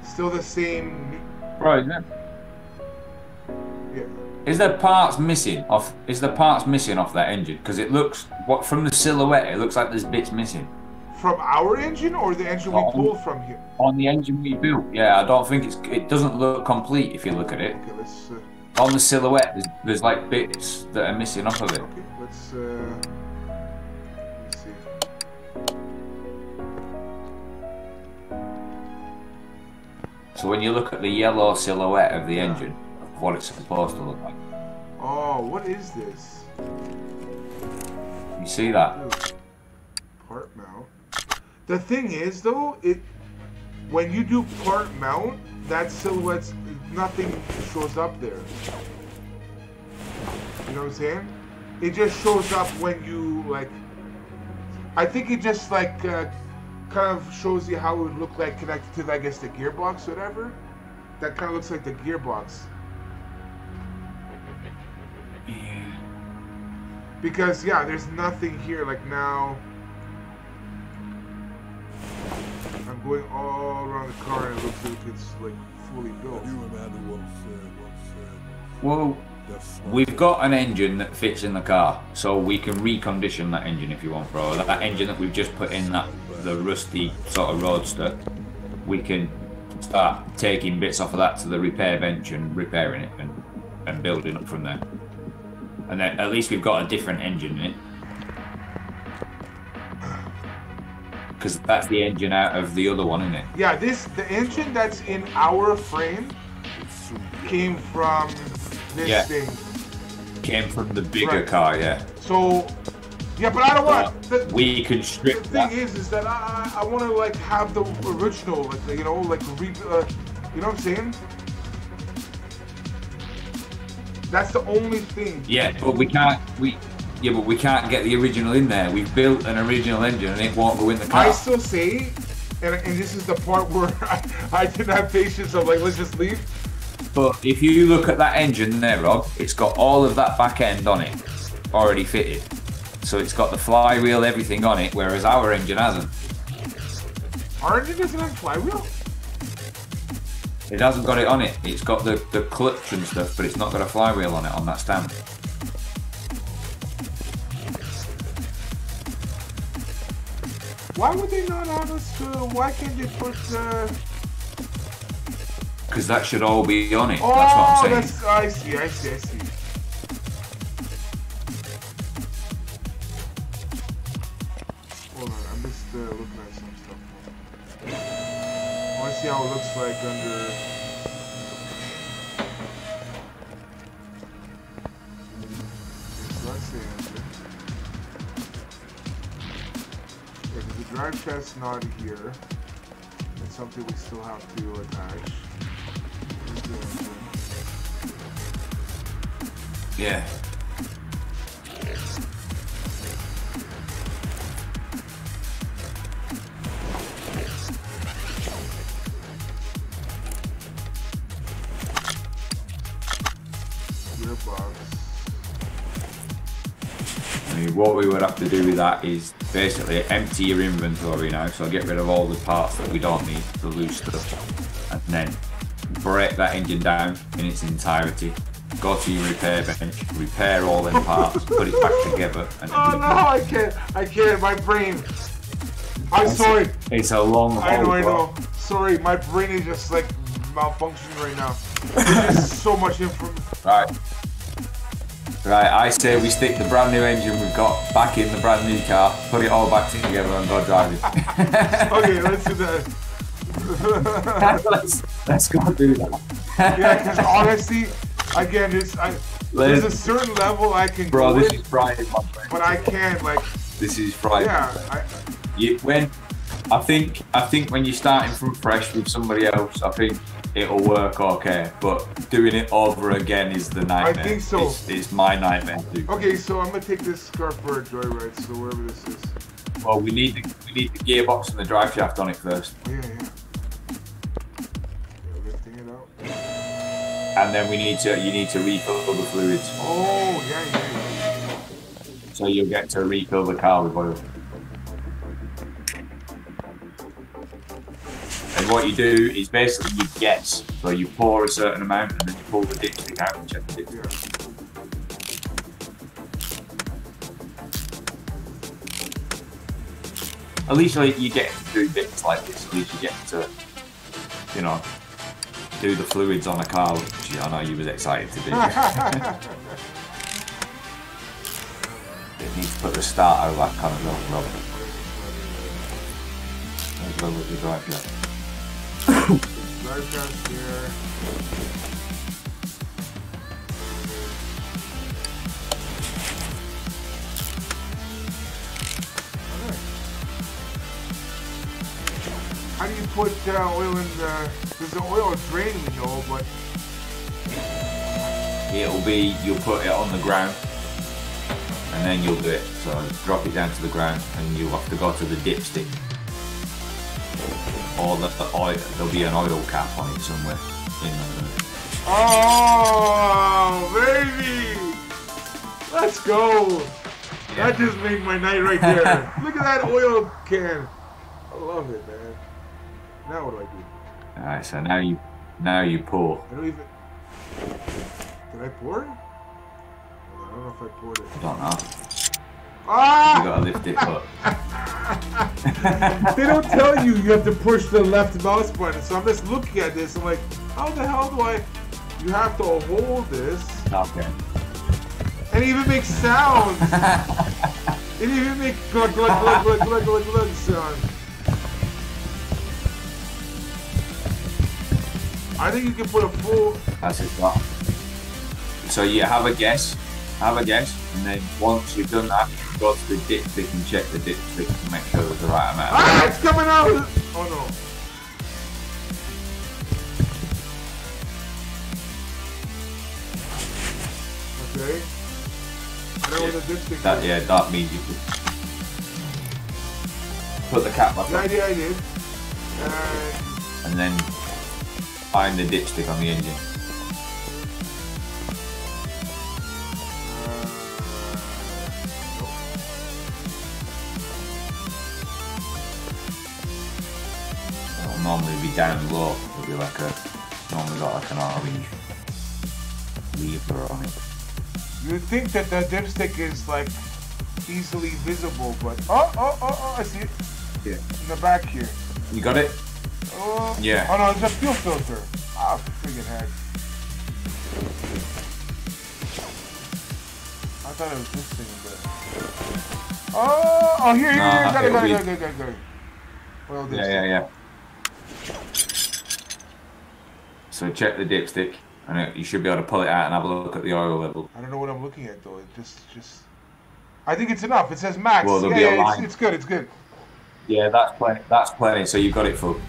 Still the same. Right, yeah. Yeah. Is there parts missing off? Is there parts missing off that engine? Because it looks, from the silhouette, it looks like there's bits missing. From our engine or the engine we pulled from here? On the engine we built, yeah. I don't think it doesn't look complete if you look at it. Okay, let's. On the silhouette, there's like bits that are missing off of it. Okay, let's see. So when you look at the yellow silhouette of the engine, what it's supposed to look like. Oh, what is this? You see that? Part mount. The thing is, though, when you do part mount, that silhouette's nothing shows up there. You know what I'm saying? It just shows up when you like. I think it just like kind of shows you how it would look like connected to, I guess, the gearbox, or whatever. That kind of looks like the gearbox. Because yeah, there's nothing here. Like now, I'm going all around the car and it looks like it's like fully built. Well, we've got an engine that fits in the car, so we can recondition that engine if you want, bro. That engine that we've just put in, the rusty sort of roadster, we can start taking bits off of that to the repair bench and repairing it and building up from there. And then at least we've got a different engine in it. Because that's the engine out of the other one, isn't it? Yeah, the engine that's in our frame came from this thing. Came from the bigger car, yeah. So, yeah, but I don't want. We can strip the that. thing is that I want to like have the original, like you know, like you know what I'm saying? That's the only thing. Yeah, but we can't. But we can't get the original in there. We've built an original engine and it won't go in the car. I still say, and this is the part where I didn't have patience. I'm like, let's just leave. But if you look at that engine there, Rob, it's got all of that back end on it already fitted. So it's got the flywheel, everything on it, whereas our engine hasn't. Our engine doesn't have flywheel? It hasn't got it on it. It's got the clutch and stuff, but it's not got a flywheel on it on that stand. Why would they not have us? Why can't they put? Because that should all be on it. Oh, that's what I'm saying. I see. Hold on, I'm just looking at some stuff. I want to see how it looks like under. So let's see. Yeah, because the drive chast's not here. Let's something we still have to attach. Yeah. Gearbox. I mean, what we would have to do with that is basically empty your inventory now, so get rid of all the parts that we don't need, the loose stuff, and then break that engine down in its entirety. Go to your repair bench, repair all them parts, put it back together, and oh no, I can't, my brain. I'm sorry. It's a long haul. I know. Sorry, my brain is just like malfunctioning right now. There's just so much information. Right, I say we stick the brand new engine we've got back in the brand new car, put it all back together and go drive it. Okay, let's do that. let's go do that. Yeah, because honestly, again, there's a certain level I can Bro, go this with, is Friday, my friend. but I can't, like... This is Friday. Yeah, I think when you're starting from fresh with somebody else, I think it'll work okay, but doing it over again is the nightmare. I think so. It's my nightmare too. Okay, so I'm gonna take this car for a joyride, so wherever this is. Well, we need the gearbox and the drive shaft on it first. Yeah. Lifting it out. And then you need to refill the fluids. Oh, yeah. So you'll get to refill the car with oil. And what you do is basically you guess. So you pour a certain amount and then you pull the dipstick out and check the dipstick. Yeah. At least you get to do bits like this. At least you get to, do the fluids on a car, which I know you was excited to do. It needs to put the starter back on as well, Robert. As well as the drive shaft. Drive shaft here. How do you put oil in the... There's the oil drain, we know, but... You'll put it on the ground, and then you'll do it. So drop it down to the ground, and you'll have to go to the dipstick. Or there'll be an oil cap on it somewhere. Oh, baby! Let's go! Yeah. That just made my night right there. Look at that oil can. I love it, man. Now what do I do? Alright, so now you pour. I don't even... Did I pour it? I don't know if I poured it. I don't know. Ah! You gotta lift it up. They don't tell you have to push the left mouse button. So I'm just looking at this. I'm like, how the hell do I... You have to hold this. Okay. And it even makes sounds. It even makes glug glug glug glug glug glug glug sound. I think you can put a full... That's it. So you have a guess, and then once you've done that, go to the dipstick and check the dipstick to make sure there's the right amount. Ah, it's coming out! Oh no. Okay. And then with the dipstick... That means you put the cap back on. I did. And then find the dipstick on the engine. It'll normally be down low. It'll be like normally got like an orange lever on it. You would think that the dipstick is like easily visible, but oh, I see it. Yeah. In the back here. You got it? Yeah. Oh no, it's a fuel filter. Ah, friggin' heck. I thought it was this thing, but... Oh, here, got it. Well, this yeah. So check the dipstick, and you should be able to pull it out and have a look at the oil level. I don't know what I'm looking at though. It just... I think it's enough. It says max. Well, there'll be a line. It's good. Yeah, that's plenty. So you've got it full.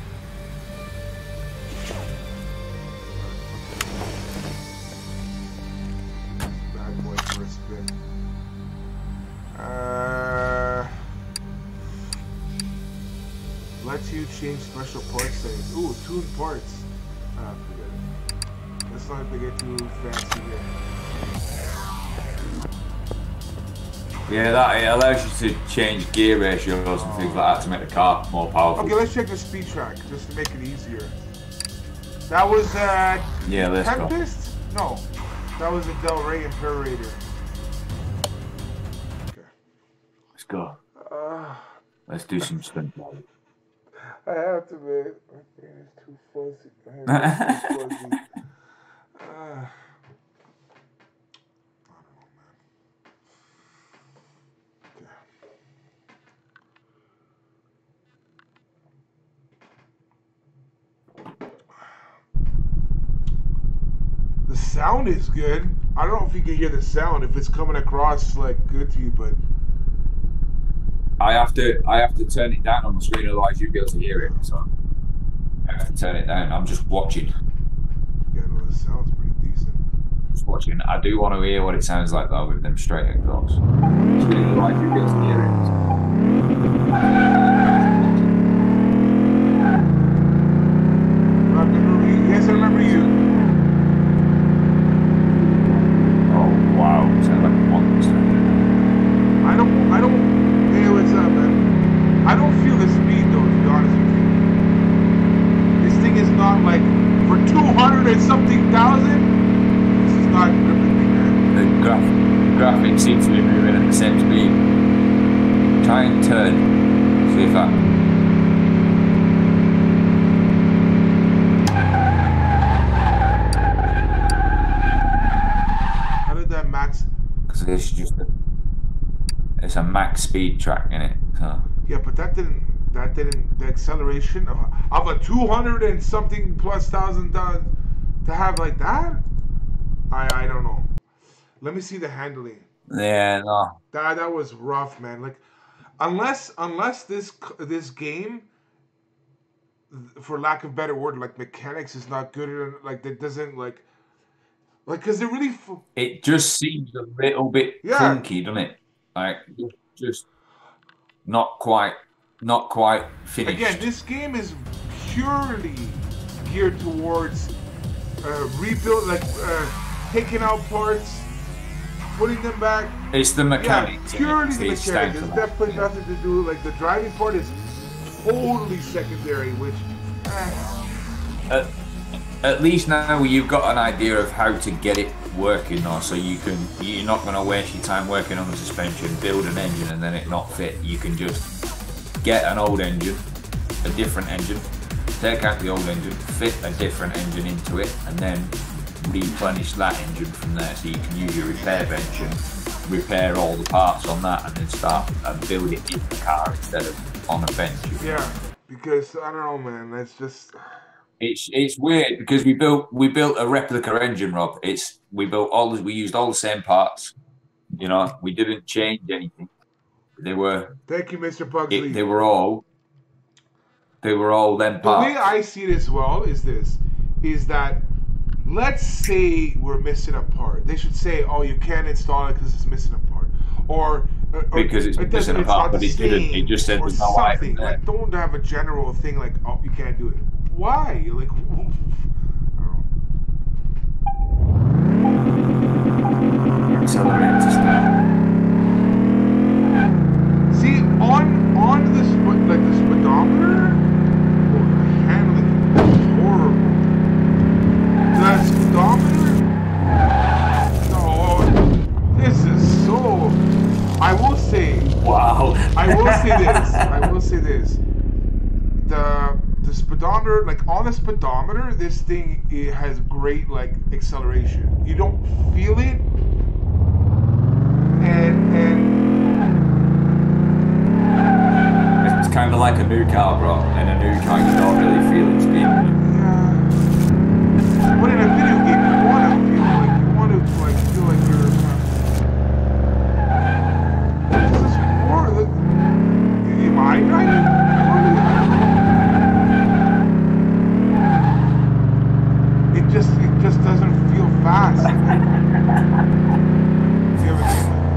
change special parts settings. Ooh, tune parts. Ah, forget it. Let's not get too fancy here. Yeah, that it allows you to change gear ratios and things like that to make the car more powerful. Okay, let's check the speed track just to make it easier. That was yeah, let's Tempest? go. No, that was a Del Rey Imperator. Okay. Let's go. Let's do some stunt. I have to, man. My brain is too fuzzy. The sound is good. I don't know if you can hear the sound, if it's coming across like good to you, but I have to turn it down on the screen, otherwise you'll be able to hear it. So I have to turn it down. I'm just watching. Yeah, no, the sound's pretty decent. Just watching. I do want to hear what it sounds like though with them straight exhausts. Otherwise you'll be able to hear it. Yes, I remember you. Wow, sounds like a monster. I don't, hey, what's up, man? I don't feel the speed, though, to be honest with you. This thing is not like, for 200 and something thousand, this is not gripping me, man. The graphics seem to be moving at the same speed. Try and turn. See if that... Max, because it's just it's a max speed track in it. So. Yeah, but that didn't the acceleration of a 200 and something plus thousand to have like that. I don't know. Let me see the handling. Yeah, no. That was rough, man. Like unless this game, for lack of a better word, like mechanics is not good, like that doesn't like. Like, cause it really. It just seems a little bit clunky, doesn't it? Like, just not quite finished. Again, this game is purely geared towards rebuild, like taking out parts, putting them back. It's the mechanics. Yeah, purely the mechanics. There's definitely nothing to do. Like the driving part is totally secondary, which. At least now you've got an idea of how to get it working now, so you're not going to waste your time working on the suspension, build an engine and then it not fit. You can just get an old engine, a different engine, take out the old engine, fit a different engine into it and then replenish that engine from there. So you can use your repair bench and repair all the parts on that and then start and build it in the car instead of on a bench. Yeah, because I don't know, man, that's just... It's weird because we built a replica engine, Rob. We used all the same parts. You know, we didn't change anything. They were. Thank you, Mr. Pugsley. They were all them parts. The way I see it as well is that let's say we're missing a part. They should say, "Oh, you can't install it because it's missing a part," or because it's missing a part, but it didn't. It just said there's no item there. Like, don't have a general thing like, "Oh, you can't do it." Why? Like, I don't know. Accelerate to start. See, on the speedometer, the handling is horrible. The speedometer, no, this is so. I will say. Wow. I will say this. The speedometer, like on the speedometer, this thing it has great like acceleration. You don't feel it, and it's kind of like a new car, bro. And a new car, you don't really feel it speed. Yeah. But in a video game, you want to feel like you're. This is more. Am I driving? It just doesn't feel fast.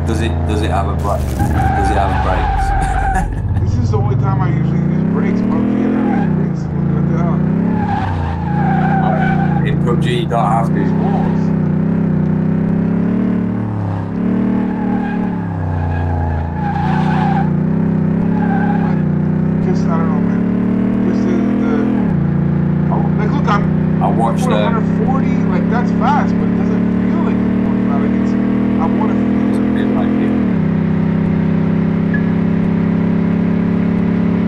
Does it have a brake? Does it have brakes? This is the only time I usually use brakes. PUBG and everything. OMG, you don't have to. Just, I don't know, man. Just like, look, I watched 140, like, that's fast, but it doesn't feel like it's more fast. Like, it's, I want to feel it. Like it.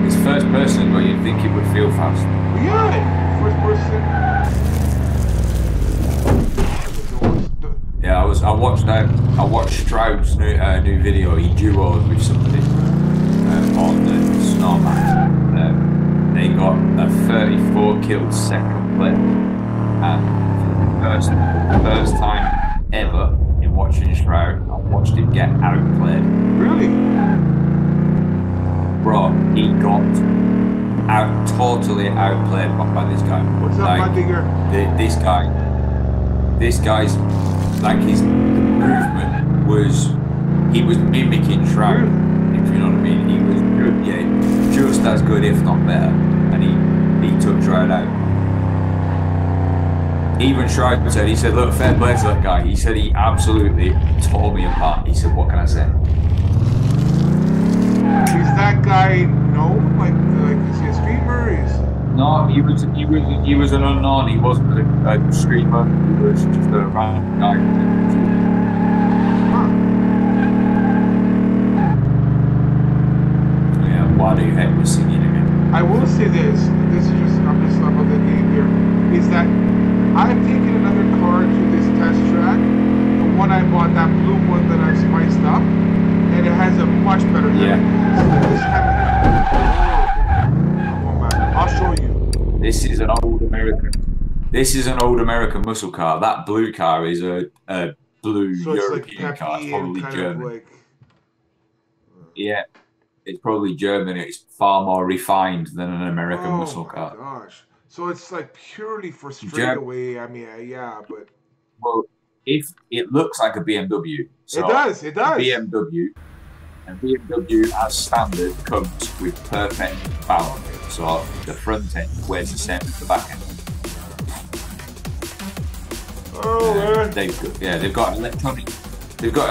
It's first person, but you'd think it would feel fast. Yeah, first person. Yeah, I watched Stroud's new video. He duoed with somebody on the Snowman. They got a 34 killed second place, and for the first time ever in watching Stroud, I watched him get outplayed. Really? Bro, he got totally outplayed by this guy. What's up, like, my digger? This guy's like the movement was, he was mimicking Shroud, if you know what I mean. He was good, yeah, just as good, if not better, and he took Shroud out. Even Shroud said, he said, look, fair play to that guy. He said he absolutely tore me apart. He said, what can I say? Is that guy known? Like is he a streamer? No, he was an unknown. He wasn't a streamer. He was just a random guy. Huh. Yeah, why do you hate me singing again? I will say this. This is just, I'm just about the game here. Is that I've taken another car to this test track. The one I bought, that blue one that I spiced up, and it has a much better yeah. I'll show you. This is an old American muscle car. That blue car is a blue European car. It's probably German. Like... Yeah, it's probably German. It's far more refined than an American muscle car. Oh my gosh! So it's like purely for straightaway. I mean, yeah, but well, if it looks like a BMW, so it does. BMW as standard comes with perfect balance. So the front end weighs the same as the back end. Oh man! They've got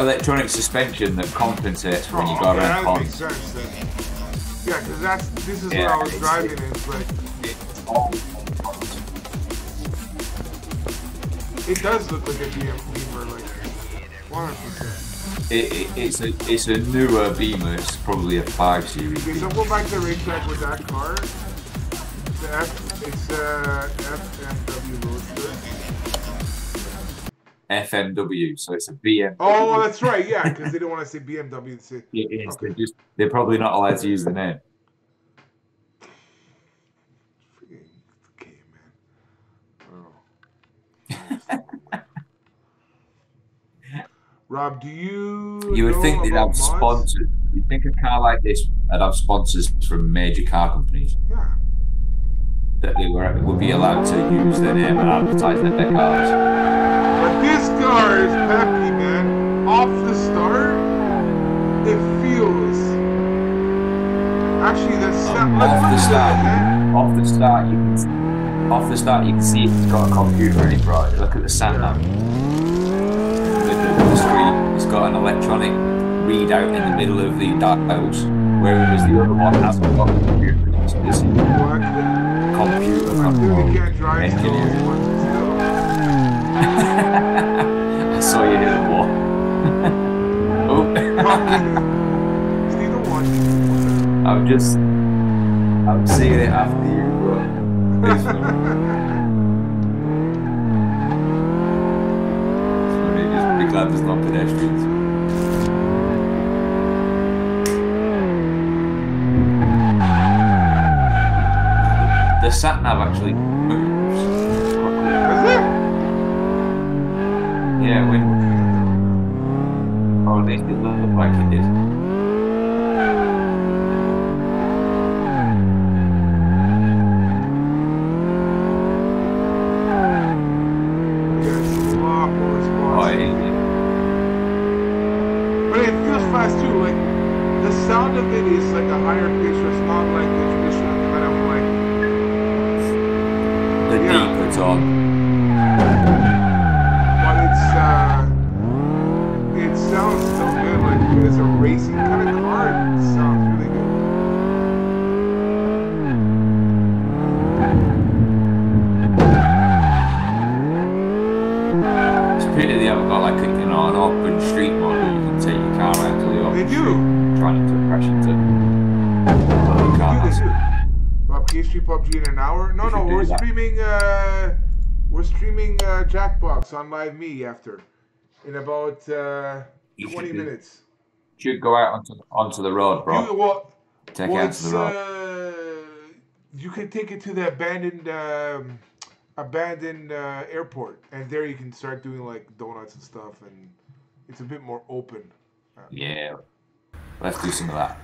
electronic suspension that compensates when you go around corners. That makes sense then. Yeah, because this is what I was driving in. It's like it does look like a Beamer, like 100%. It's a newer Beamer. It's probably a 5 Series. Okay, so go back to the racetrack with that car. It's FMW Roadster. FMW, so it's a BMW. Oh, that's right. Yeah, because they don't want to say BMW. Okay. They're probably not allowed to use the name. Okay, man. Oh. Rob, do you? You would think they'd have sponsors. You'd think a car like this would have sponsors from major car companies. Yeah. That they would be allowed to use their name and advertise their cars. But this car is peppy, man. Off the start, it feels. Actually, off the start, you can see it's got a computer in it, bro. Look at the sat nav. The screen, it's got an electronic readout in the middle of the dials, whereas the other one hasn't got a computer. It's computer control engineering. I saw you hit the wall. Oh. It's neither one. I'm seeing it after you, bro. Glad there's not pedestrians. The sat nav actually moves. Is it? Yeah, when. Or at least it looked like it did. Fast too, like the sound of it is like a higher pitch, so it's not like the traditional kind of like the deeper tone. racing kind of car. It sounds really good. It's a pity they haven't got like an open street mode where you can take your car out to the open They do. street, trying not to crash into other cars. They do. RobertGatesC PUBG in an hour? No, we're streaming. We're streaming Jackbox on Live Me after in about 20 minutes. Should go out onto the road, bro. Take it out to the road. You can take it to the abandoned airport, and there you can start doing like donuts and stuff, and it's a bit more open. Yeah, let's do some of that.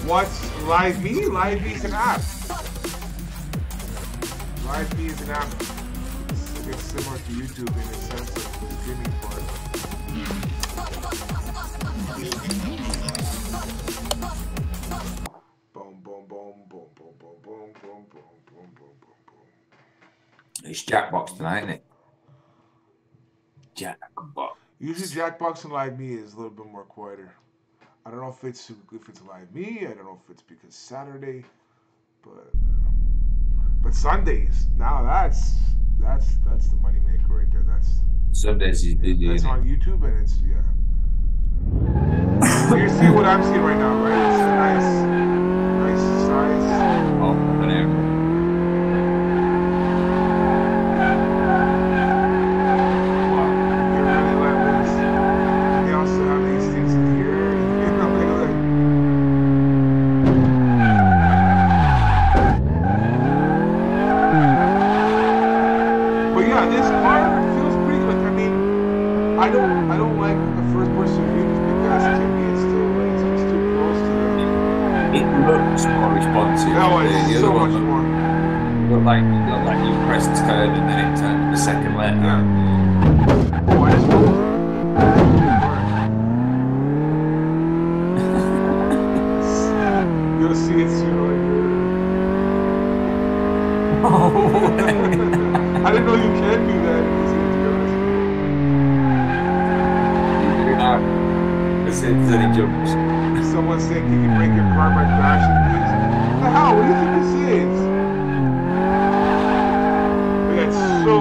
What's Live Me? Live Me is an app. Live Me is an app. It's similar to YouTube in a sense of the streaming part. Boom, boom, boom, boom, boom, boom, boom, boom, boom, boom, boom, boom. It's Jackbox tonight, isn't it? Jackbox. Usually Jackbox and Live Me is a little bit more quieter. I don't know if it's Live Me. I don't know if it's because Saturday, but Sundays. Now that's the moneymaker right there. That's Sundays is busy. That's on YouTube, and it's You see what I'm seeing right now, right? It's a nice size. Oh, an air. I don't like the first person views because to me it's too close to the. It looks more responsive. No, it's so much more. Look like you pressed turn and then it turned the second letter. Yeah. Oh, I just moved it. You'll see it soon. I didn't know you can do that. Any jumps. Someone said, "Can you break your car by crashing, please?" What the hell? What do you think this is? It's so.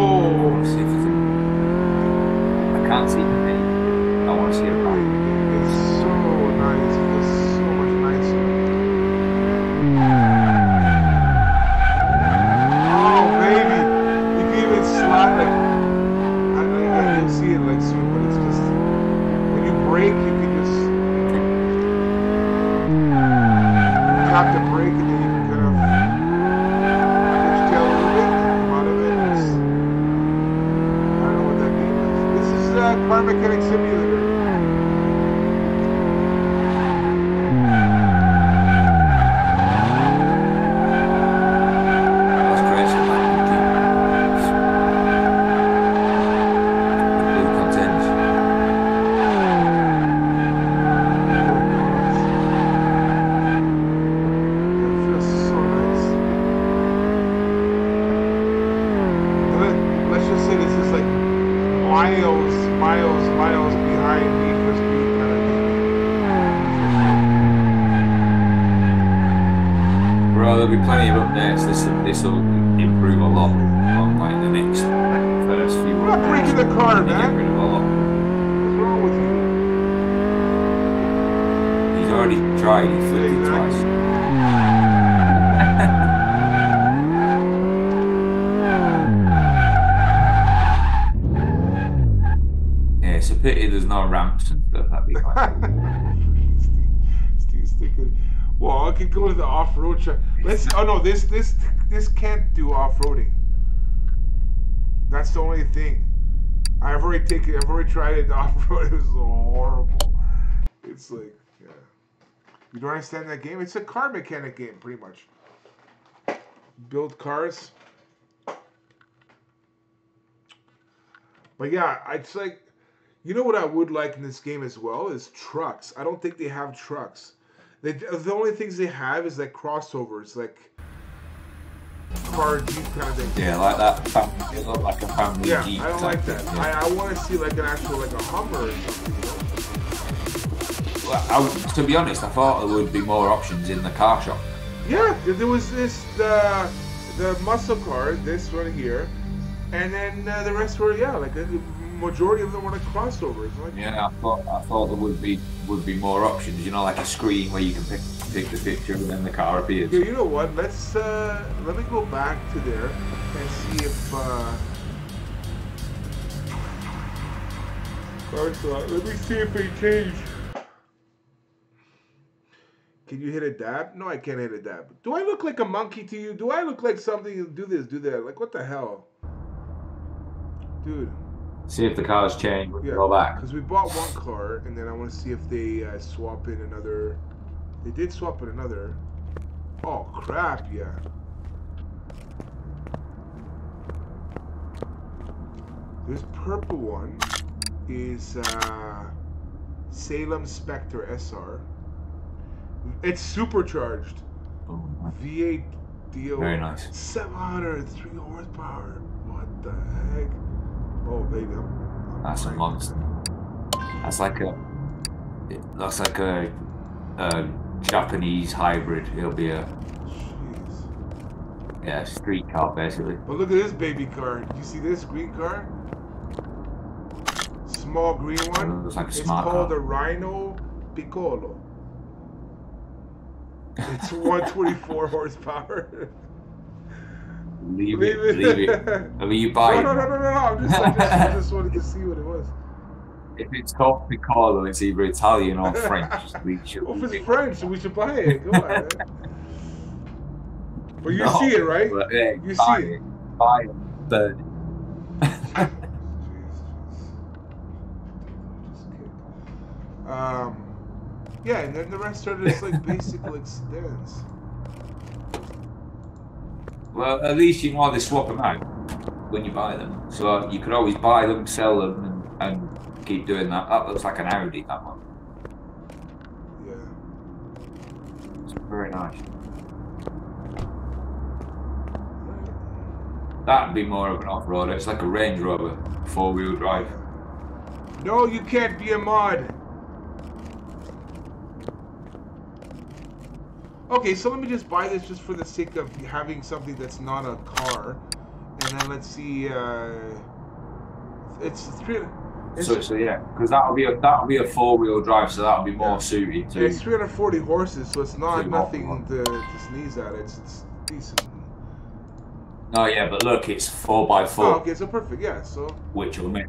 I can't see the I want to see it right. It's so nice. It feels so much nicer. Oh, baby! You can even slide like. You'll see it like soon, but it's just when you brake, you can just. Tap the brake and then you can kind of push tail a little bit and come out of it. I don't know what that game is. This is Car Mechanic Simulator. That's crazy. Blue content. miles behind Need for Speed kind of thing. Bro, there'll be plenty of updates. This will improve a lot on like the next first few. We're not breaking the car, man. Get rid of a lot. What's wrong with you? He's already tried. He flipped it twice. It's a pity there's no ramps and stuff. That'd be fine. Steve's thinking, well, I could go to the off-road track. Let's. Oh no, this can't do off-roading. That's the only thing. I've already tried it off-road. It was horrible. It's like, yeah. You don't understand that game? It's a car mechanic game, pretty much. Build cars. But yeah, it's like. You know what I would like in this game as well is trucks. I don't think they have trucks. The only things they have is like crossovers, like car Jeep kind of thing. Yeah, like that. Family, it looked like a family Yeah, Jeep. I don't like that. Yeah. I want to see like an actual like a Hummer or something. You know? Well, to be honest, I thought there would be more options in the car shop. Yeah, there was this the muscle car, this one here, and then the rest were like the majority of them were like crossovers. Like, Yeah, I thought there would be more options. You know, like a screen where you can pick the picture and then the car appears. yeah, you know what? Let's let me go back to there and see if let me see if they change. Can you hit a dab? No, I can't hit a dab. Do I look like a monkey to you? Do I look like something? Do this, do that. Like, what the hell? Dude. See if the cars change. Yeah, Go back. because we bought one car, and then I want to see if they swap in another. They did swap in another. Oh, crap, yeah. This purple one is Salem Spectre SR. It's supercharged. Oh, V8 deal. very nice. 703 horsepower. What the heck? Oh, baby. That's a monster. That's like a Japanese hybrid. It'll be a Jeez. street car basically. But look at this baby car. Do you see this green car? Small green one. It looks like a It's smart called car. the Rhino Piccolo. It's 124 horsepower. Leave it. Are you buying? No. I just wanted to see what it was. If it's called Piccolo, it's either Italian or French. Well, if it's French, we should buy it. Come on, man. But you see it, right? But, yeah, You see it. Buy it. But Yeah, and then the rest are just like basic like sedans. well, at least you know they swap them out when you buy them. So you could always buy them, sell them, and keep doing that. That looks like an Audi, that one. Yeah. It's very nice. That'd be more of an off-roader. It's like a Range Rover, 4-wheel drive. No, you can't be a mod. Okay, so let me just buy this just for the sake of having something that's not a car, and then let's see. It's So yeah, because that'll be a 4-wheel drive, so that'll be more suited to. it's 340 horses, so it's not to nothing to sneeze at. It's decent. Oh yeah, but look, it's 4x4. Oh, okay, so perfect. Yeah, so Which will make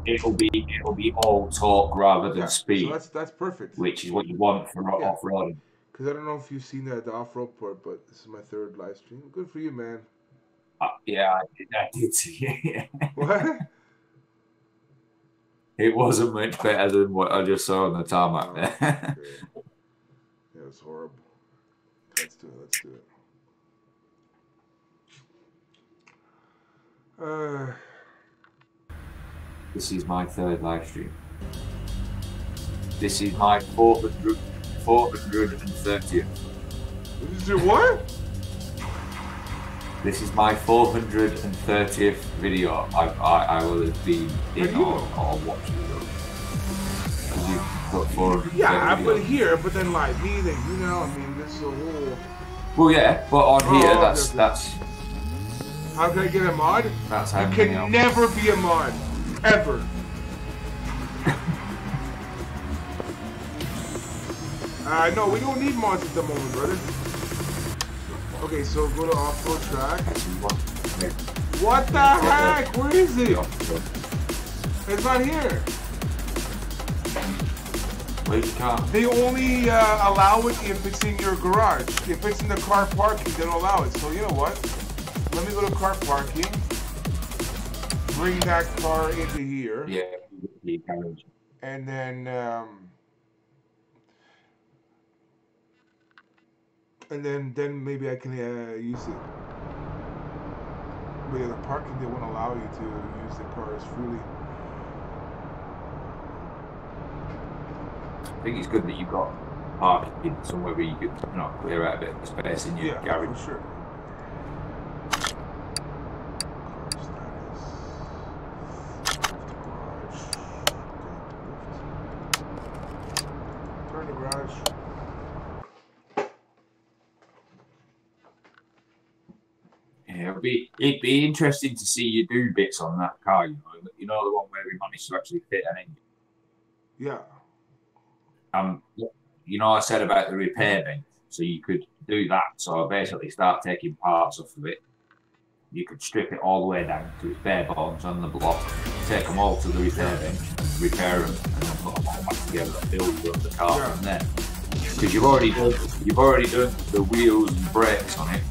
it'll be all torque rather than speed, so that's perfect. which is what you want for off-roading. Because I don't know if you've seen the off-road part, but this is my third live stream. Good for you, man. Yeah, I did see it. What? It wasn't much better than what I just saw on the tarmac there. Okay. Yeah, it was horrible. Let's do it. This is my third live stream. This is my 430th. This is your what? This is my 430th video I will have been in or watching. Because you put 430 Yeah, I put videos. here, but then like me, then you know, I mean, this is a whole. Well, yeah, but on here, okay. that's How can I get a mod? how You many can else. never be a mod, ever. No, we don't need mods at the moment, brother. Okay, so go to off-road track. What the heck? Where is it? It's not here. Where's your car? They only allow it if it's in your garage. If it's in the car parking, they don't allow it. So you know what? Let me go to car parking. Bring that car into here. Yeah, the garage. And then maybe I can use it. But yeah, the parking, they won't allow you to use the cars freely. I think it's good that you've got parking somewhere where you could clear out a bit of space in your garage. For sure. in the garage. Yeah, it'd be interesting to see you do bits on that car. You know the one where we managed to actually fit an engine. Yeah. You know I said about the repair bench, so you could do that. So basically, start taking parts off of it. You could strip it all the way down to its bare bones on the block, take them all to the repair bench, repair them, and then put them all back together and build the car from there. Because you've already done the wheels and brakes on it,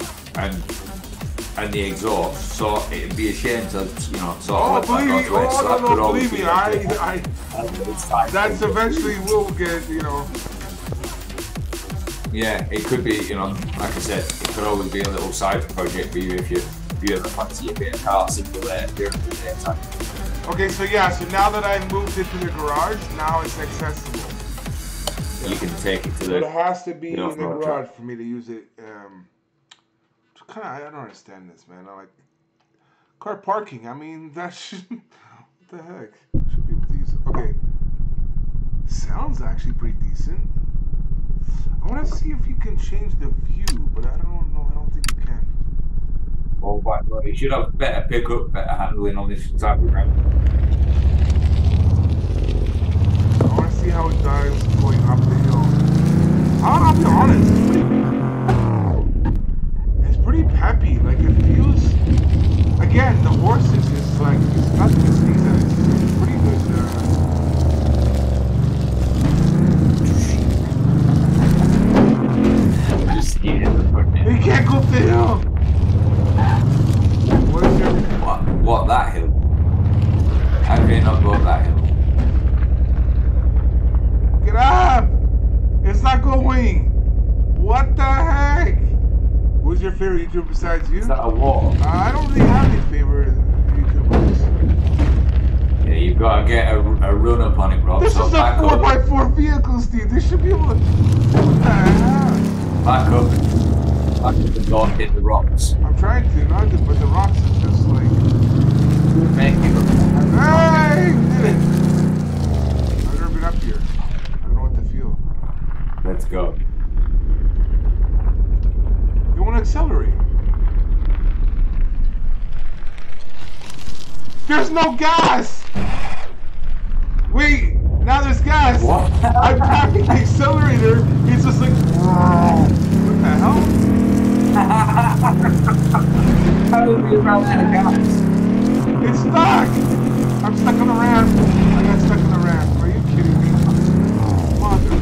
and the exhaust. So it'd be a shame to sort of let that go to waste. So that could always be. That's eventually will get Yeah, it could be. Like I said, it could always be a little side project for you if you ever fancy a bit of car simulator during the daytime. Okay, so now that I've moved it to the garage, now it's accessible. You can take it to the. But it has to be in the garage for me to use it. I don't understand this, man. I like car parking. I mean, that should. What the heck? Should be able to use it. Okay. Sounds actually pretty decent. I want to see if you can change the view, but I don't know. I don't think you can. Oh my God! You should have better pickup, better handling on this type of ground. I want to see how it does going up the hill. I'll be honest. It's pretty peppy. Like it feels. Again, the horses is like it's nothing to sneeze at. It's pretty good. You can't go up the hill. What that hill? How can you not go up that hill? Get up! It's not going. What the heck? Who's your favorite YouTuber besides you? Is that a wall? I don't really have any favorite YouTubers. Yeah, you've got to get a run up on it, Rob. This so is a 4x4 vehicle, Steve. This should be able to. What the hell? Back up and don't hit the rocks. I'm trying to, not to, but the rocks is just like. Make it up. Hey! Did it! I've never been up here. I don't know what to feel. Let's go. You want to accelerate? There's no gas! Wait, now there's gas! What? I'm tapping the accelerator, it's just like, what the hell? How did we run out of gas? It's stuck! I'm stuck on the ramp. I got stuck on the ramp. Are you kidding me? Mother.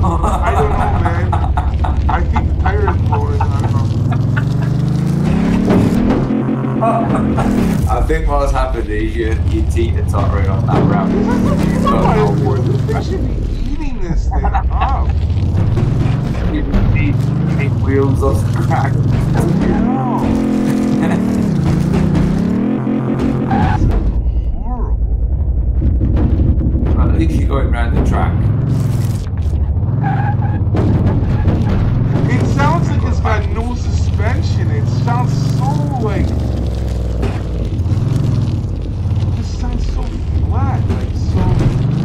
I don't know, man. I think the tire is blowing. I don't know. I think what's happened is your teeth are tottering on that ramp. This thing should be eating this thing up. You need wheels off the crack. No. That's horrible. Well, at least you're going around the track. It sounds like it's got no suspension. It sounds so like. It just sounds so flat. Like so.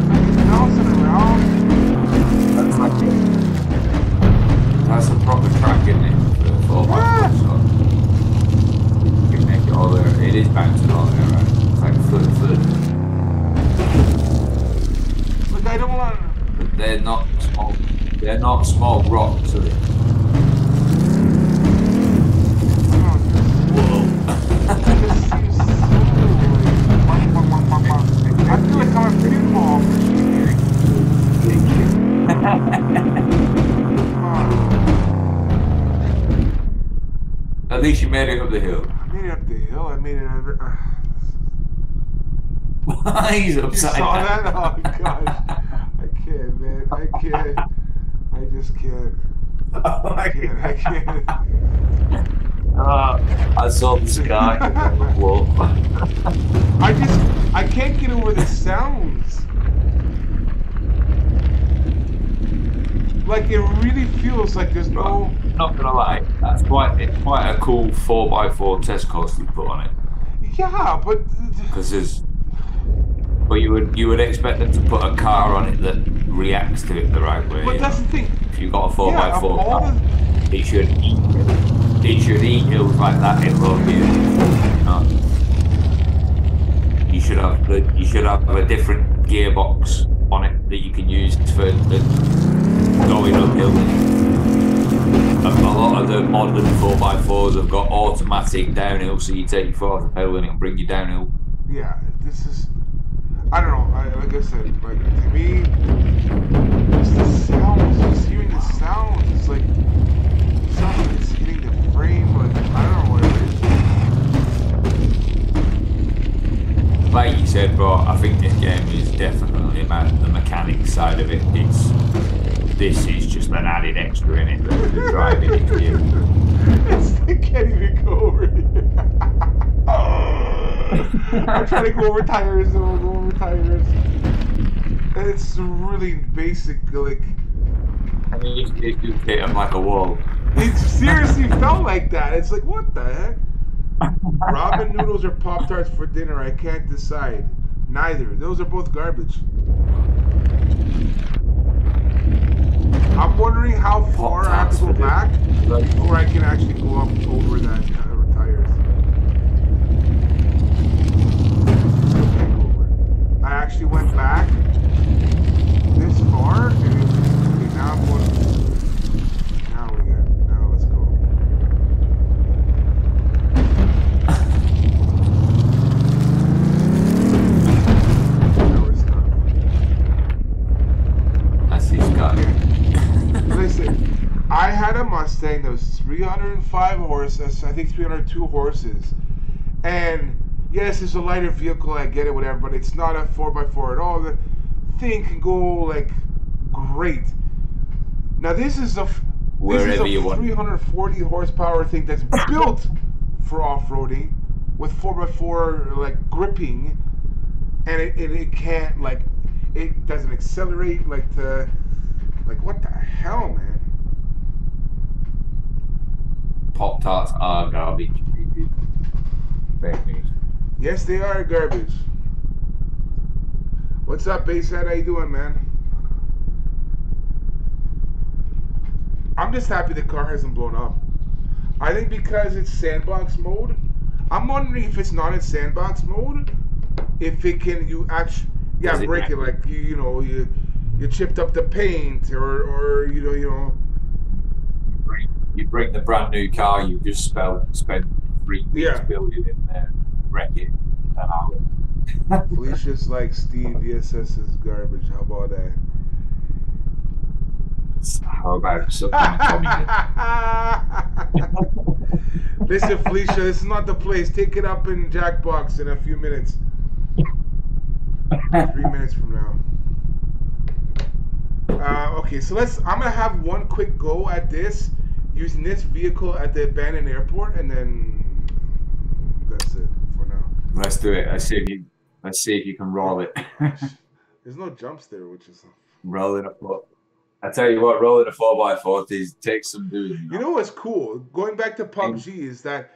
Like it's bouncing around. That's like it. That's a proper track, isn't it? For 4x4, so you can make it all there. It is bouncing all there, right? It's like foot. Look, I don't want. But they're not small. They're not small rocks, are they? This seems so like. I feel like I'm a pinball At least you made it up the hill. I made it up the hill. I made it over. He's You upside saw down. that? Oh gosh. I can't, man. I can't. I just can't. I can't. I saw the sky. Whoa. I can't get over the sounds. Like it really feels like there's no. Not gonna lie, that's quite a cool 4x4 test course you put on it. Yeah, but because But you would expect them to put a car on it that reacts to it the right way. But that's the thing. If you've got a 4x4 Yeah, of all car, the... it should eat hills like that in low gear. You should have a different gearbox on it that you can use for going uphill. A lot of the modern 4x4s have got automatic downhill, so you take your foot off the pedal and it'll bring you downhill. Yeah, this is... I don't know. Like I said, like to me, just the sounds, just hearing the sounds, it's like it sounds like it's hitting the frame. Like I don't know what it is. Like you said, bro, I think this game is definitely about the mechanics side of it. This is just an added extra in it. The driving experience. I can't even go over here. I'm trying to go over tires and we'll go over tires. And it's really basic, like... I mean, if you hit them like a wall. It seriously felt like that. It's like, what the heck? Ramen noodles or Pop-Tarts for dinner, I can't decide. Neither. Those are both garbage. I'm wondering how far I have to go back before I can actually go up over that tires. I actually went back this far, and okay, now I'm going. Now let's go. Now we're stuck. That's his guy. Listen, I had a Mustang that was 305 horses, I think 302 horses, and yes, it's a lighter vehicle, I get it, whatever, but it's not a 4x4 at all. The thing can go, like, great. Now, this is a 340 horsepower thing that's built for off-roading with 4x4, like, gripping, and it can't, like, it doesn't accelerate, like, what the hell, man? Pop-Tarts are garbage. Bad news. Yes, they are garbage. What's up, Basehead? How you doing, man? I'm just happy the car hasn't blown up. I think because it's sandbox mode. I'm wondering if it's not in sandbox mode, if it can break it, like you chipped up the paint or you bring the brand new car you just spent 3 weeks building in there, wreck it, and Felicia's like, Steve, VSS is garbage. How about that? How about something Listen, Felicia, this is not the place. Take it up in Jackbox in a few minutes. 3 minutes from now. Okay, so I'm gonna have one quick go at this, using this vehicle at the abandoned airport, and then that's it for now. Let's do it. Let's see if you can roll it. There's no jumps there, which is rolling a foot. I tell you what, rolling a 4x4 takes some doing. You know what's cool? Going back to PUBG is that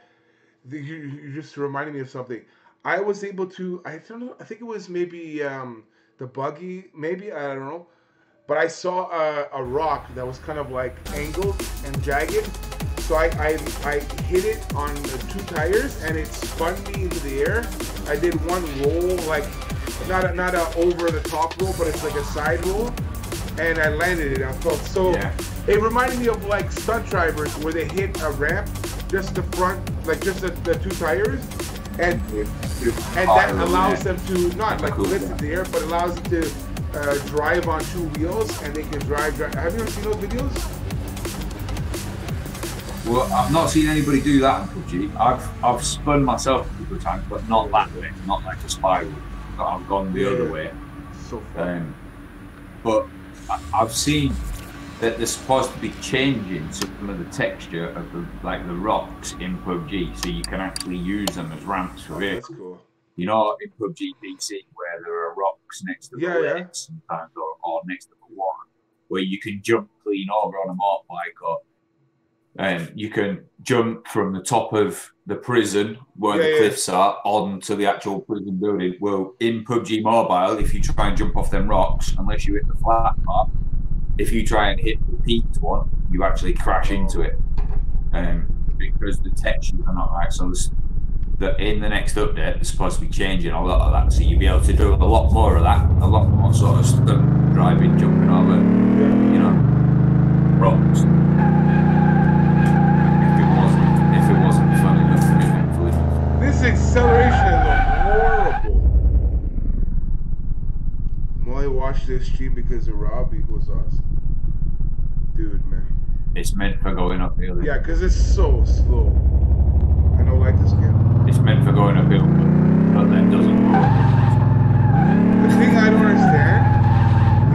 you just reminded me of something. I was able to, I don't know, I think it was maybe the buggy, maybe, I don't know. But I saw a rock that was kind of like angled and jagged. So I hit it on the 2 tires and it spun me into the air. I did one roll, like not a over the top roll, but it's like a side roll. And I landed it. I felt so. Yeah. It reminded me of like stunt drivers where they hit a ramp, just the front, like just the 2 tires, and that allows them to not like lift in the air, but allows them to drive on 2 wheels, and they can drive. Have you ever seen those videos? Well, I've not seen anybody do that on PUBG. I've spun myself a couple of times, but not that way, not like a spiral. I've gone the other way. So fun. But I've seen that they're supposed to be changing some of the texture of the rocks in PUBG, so you can actually use them as ramps for vehicles. That's cool. You know, in PUBG PC, where there are rocks next to the legs sometimes, or next to the water, where you can jump clean over on a motorbike, or You can jump from the top of the prison where the Yeah. cliffs are onto the actual prison building. Well, in PUBG Mobile, if you try and jump off them rocks, unless you hit the flat part, if you try and hit the peaked one, you actually crash into it. Because the textures are not right. So in the next update, they're supposed to be changing a lot of that. So you'll be able to do a lot more of that, a lot more sort of stunt driving, jumping over, you know, rocks. If it wasn't fun enough for me, hopefully. This acceleration is horrible. Molly watched this stream because of Rob equals us. Dude, man. It's meant for going uphill. Yeah, because it's so slow. I don't like this game. It's meant for going uphill, but then doesn't work. The thing I don't understand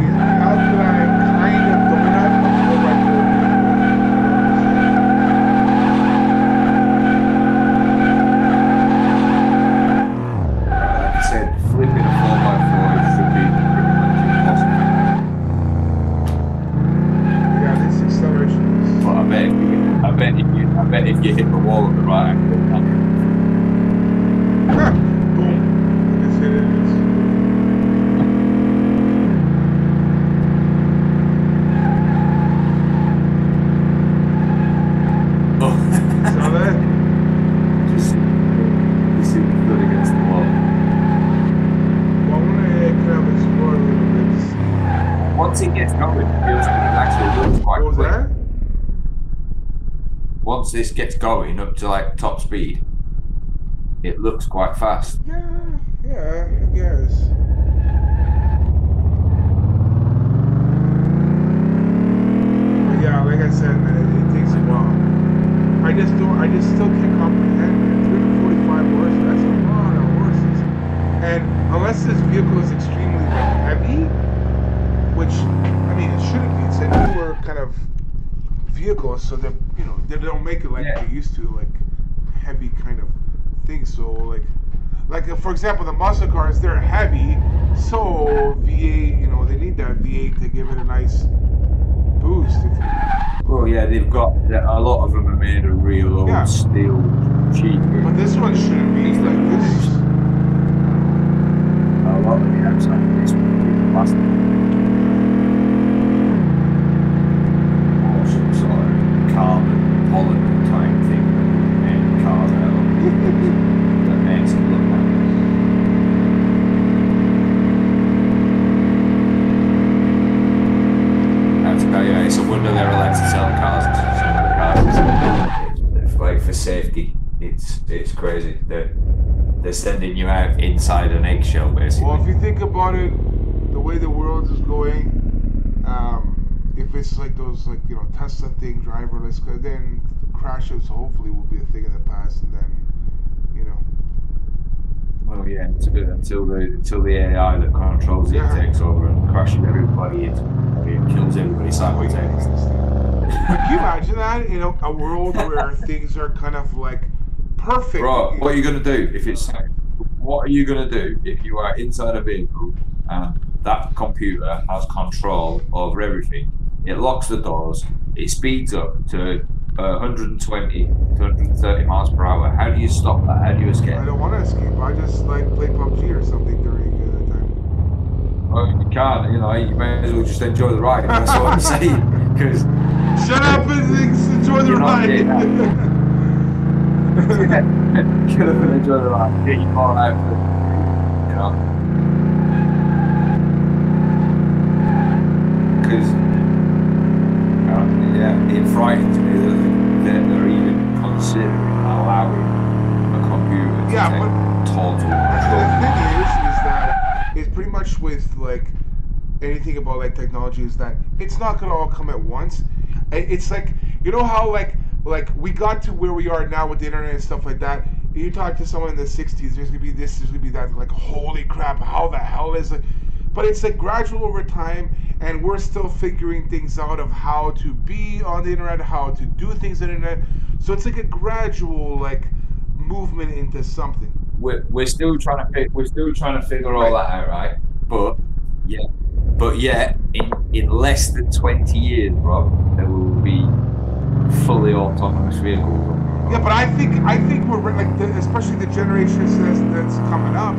is how could I kind of donut before I go Like I said, flipping a 4x4 should be pretty much impossible. Yeah, this acceleration is... But I bet if you hit the wall at the right angle, boom. This it is. oh, Saw that? just see the foot against the wall. Well, I want to kind of explore a little bit to see. Once it gets going, it actually looks quite What was quick. that? Once this gets going up to like top speed, it looks quite fast. Yeah, I guess. But yeah, like I said, man, it takes a while. I just still can't comprehend, man. 345 horses, that's a lot of horses. And unless this vehicle is extremely heavy, which, I mean, it shouldn't be. It's a newer kind of vehicle, so that, you know, they don't make it like they used to, like heavy kind of thing. So like for example, the muscle cars, they're heavy, so V8, you know, they need that V8 to give it a nice boost. Well, yeah, they've got a lot of them are made of real old steel sheet. But this one shouldn't be like this. A lot of the outside of this one is plastic. Or some sort of carbon polymer type thing that made cars out of that makes it look like this. Yeah, it's a wonder they're allowed to sell cars. Some of the cars, like for safety, it's crazy. They're sending you out inside an eggshell, basically. Well, if you think about it, the way the world is going, if it's like those, like, you know, Tesla thing, driverless, then crashes hopefully will be a thing of the past, and then, you know. Well, yeah, until the AI that controls it takes over and crashes everybody into and kills everybody simultaneously. Can you imagine that in a world where things are kind of like perfect? Bro, what are you gonna do if it's? What are you gonna do if you are inside a vehicle and that computer has control over everything? It locks the doors. It speeds up to 120 to 130 miles per hour. How do you stop that? How do you escape? I don't want to escape. I just like play PUBG or something during that time. Well, you can't. You know, you may as well just enjoy the ride. That's what I'm saying. Because shut up and enjoy the ride. Shut up and enjoy the ride. Get your car out, you know. Because it frightens me that they're even considering allowing a computer to take total control. The thing is that it's pretty much with like anything about like technology is that it's not gonna all come at once. It's like, you know how like we got to where we are now with the internet and stuff like that. You talk to someone in the 60s, there's gonna be this, there's gonna be that, like, holy crap, how the hell is it? But it's like gradual over time, and we're still figuring things out of how to be on the internet, how to do things on the internet. So it's like a gradual like movement into something. We're still trying to figure all that out, right? But yeah, in less than 20 years, Rob, there will be fully autonomous vehicles. Yeah, but I think we're like, especially the generation that's coming up.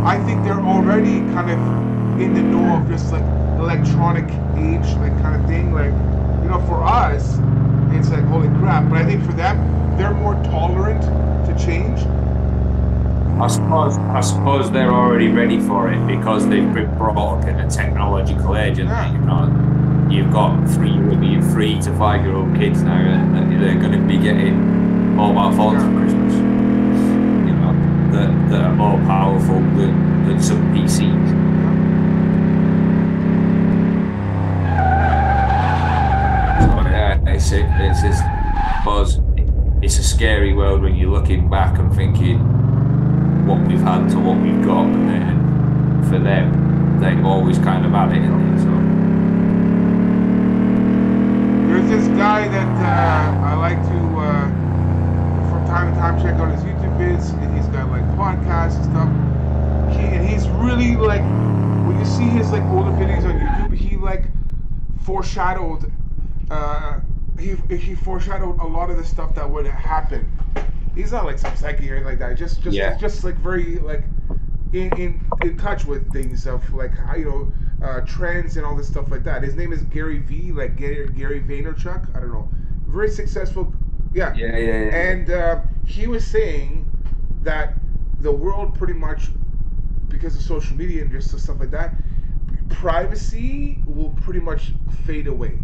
I think they're already kind of in the know of this like electronic age, like kind of thing. Like, you know, for us, it's like holy crap. But I think for them, they're more tolerant to change. I suppose they're already ready for it because they've been brought up in a technological age, and Yeah. you know, you've got 3 to 5 year old kids now, and they're going to be getting mobile phones for Christmas. You know, that are more powerful than some PCs. So yeah, it's a scary world when you're looking back and thinking what we've had to what we've got, and then for them, they've always kind of had it, so. There's this guy that I like to, from time to time, check out his YouTube vids, and he's got like podcasts and stuff. He's really like, when you see his like older videos on YouTube, he like foreshadowed, he foreshadowed a lot of the stuff that would happen. He's not like some psychic or anything like that. Just like very like in touch with things of like how, you know, trends and all this stuff like that. His name is Gary V, like Gary Vaynerchuk. I don't know. Very successful. Yeah. And he was saying that the world pretty much, because of social media and just stuff like that, privacy will pretty much fade away.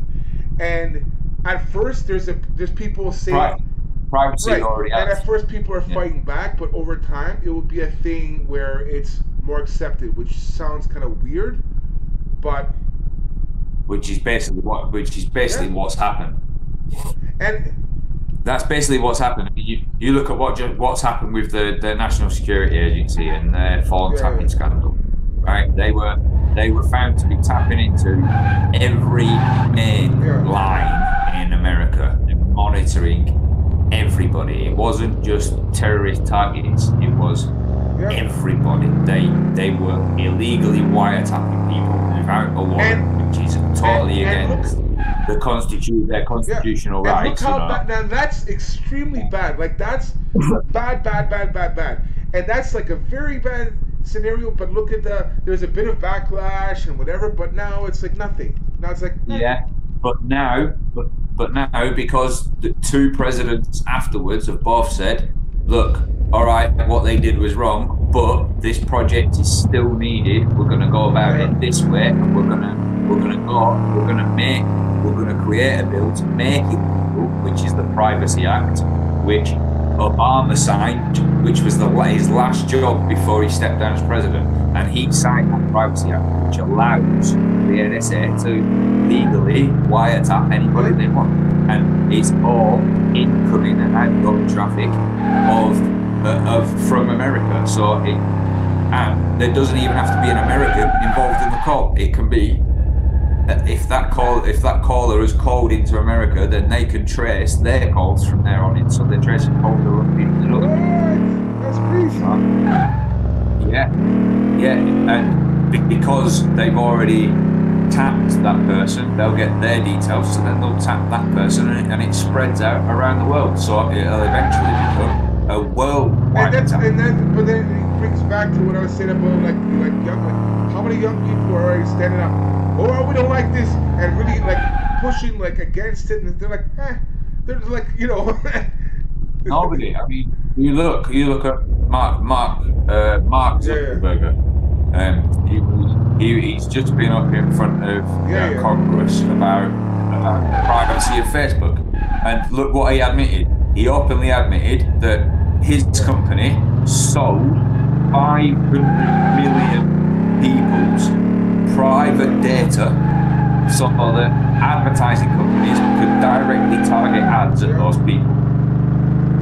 And at first, there's people saying. Privacy already and has. at first people are fighting back, but over time it will be a thing where it's more accepted, which sounds kind of weird, but which is basically what's happened. And that's basically what's happened. You look at what's happened with the National Security Agency and their phone tapping scandal, right? They were found to be tapping into every main line in America and monitoring everybody. It wasn't just terrorist targets, it was everybody. They were illegally wiretapping people without a warrant, which is totally against their constitutional rights. And look how bad. Now that's extremely bad. Like that's bad. And that's like a very bad scenario, but look at there's a bit of backlash and whatever, but now it's like nothing. Now it's like nothing. Yeah, but now because the 2 presidents afterwards have both said, look, all right, what they did was wrong, but this project is still needed. We're going to go about it this way, and we're going to create a bill to make it legal, which is the Privacy Act, which Obama signed, which was his last job before he stepped down as president, and he signed that Privacy Act, which allows the NSA to legally wiretap anybody they want, and it's all incoming and outgoing traffic from America. So and there doesn't even have to be an American involved in the call. It can be if that caller has called into America, then they can trace their calls from there on in. So they're tracing calls to other people. That's crazy. And because they've already tapped that person, they'll get their details, so then they'll tap that person, and it spreads out around the world. So it'll eventually become a worldwide tap. But then it brings back to what I was saying about like how many young people are already standing up? Oh, we don't like this, and really like pushing like against it, and they're like, they're like, you know. Nobody. I mean, you look at Mark Zuckerberg. He's just been up in front of Congress about the privacy of Facebook, and look what he admitted. He openly admitted that his company sold 500 million people's private data so that advertising companies could directly target ads at those people.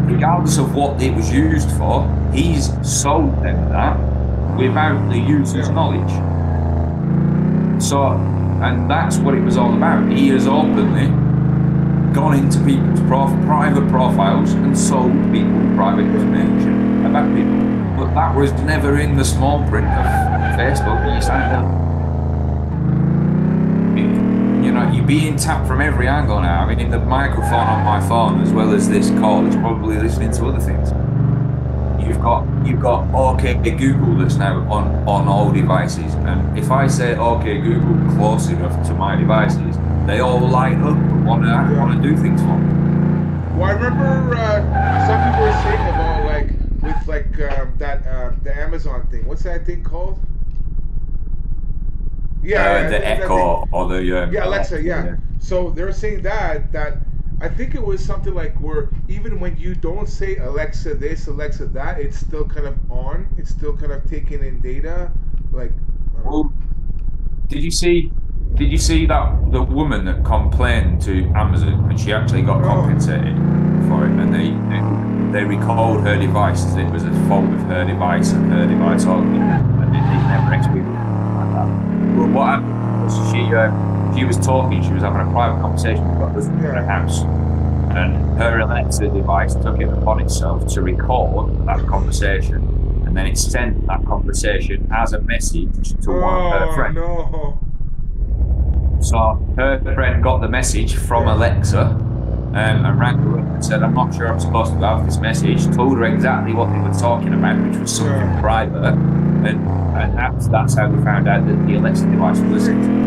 Regardless of what it was used for, he's sold them that without the user's knowledge. So, and that's what it was all about. He has openly gone into people's private profiles and sold people private information about people. But that was never in the small print of Facebook. You signed up. You know, you being tapped from every angle now. I mean, the microphone on my phone, as well as this call, is probably listening to other things. You've got OK Google that's now on all devices, and if I say OK Google close enough to my devices, they all light up and wanna do things for me. Well, I remember some people were saying about the Amazon thing. What's that thing called? The Echo or the Alexa. Yeah. So they're saying that I think it was something like where even when you don't say Alexa this, Alexa that, it's still kind of on. It's still kind of taking in data. Like, well, did you see that the woman that complained to Amazon and she actually got compensated for it, and they recalled her device as it was a fault with her device and her device only, and they never experienced like that. But what happened was she was talking, she was having a private conversation with her husband in her house, and her Alexa device took it upon itself to record that conversation, and then it sent that conversation as a message to one of her friends. No. So her friend got the message from Alexa and rang her and said, I'm not sure I'm supposed to have this message, told her exactly what they were talking about, which was something private, and that's how they found out that the Alexa device was listening to him.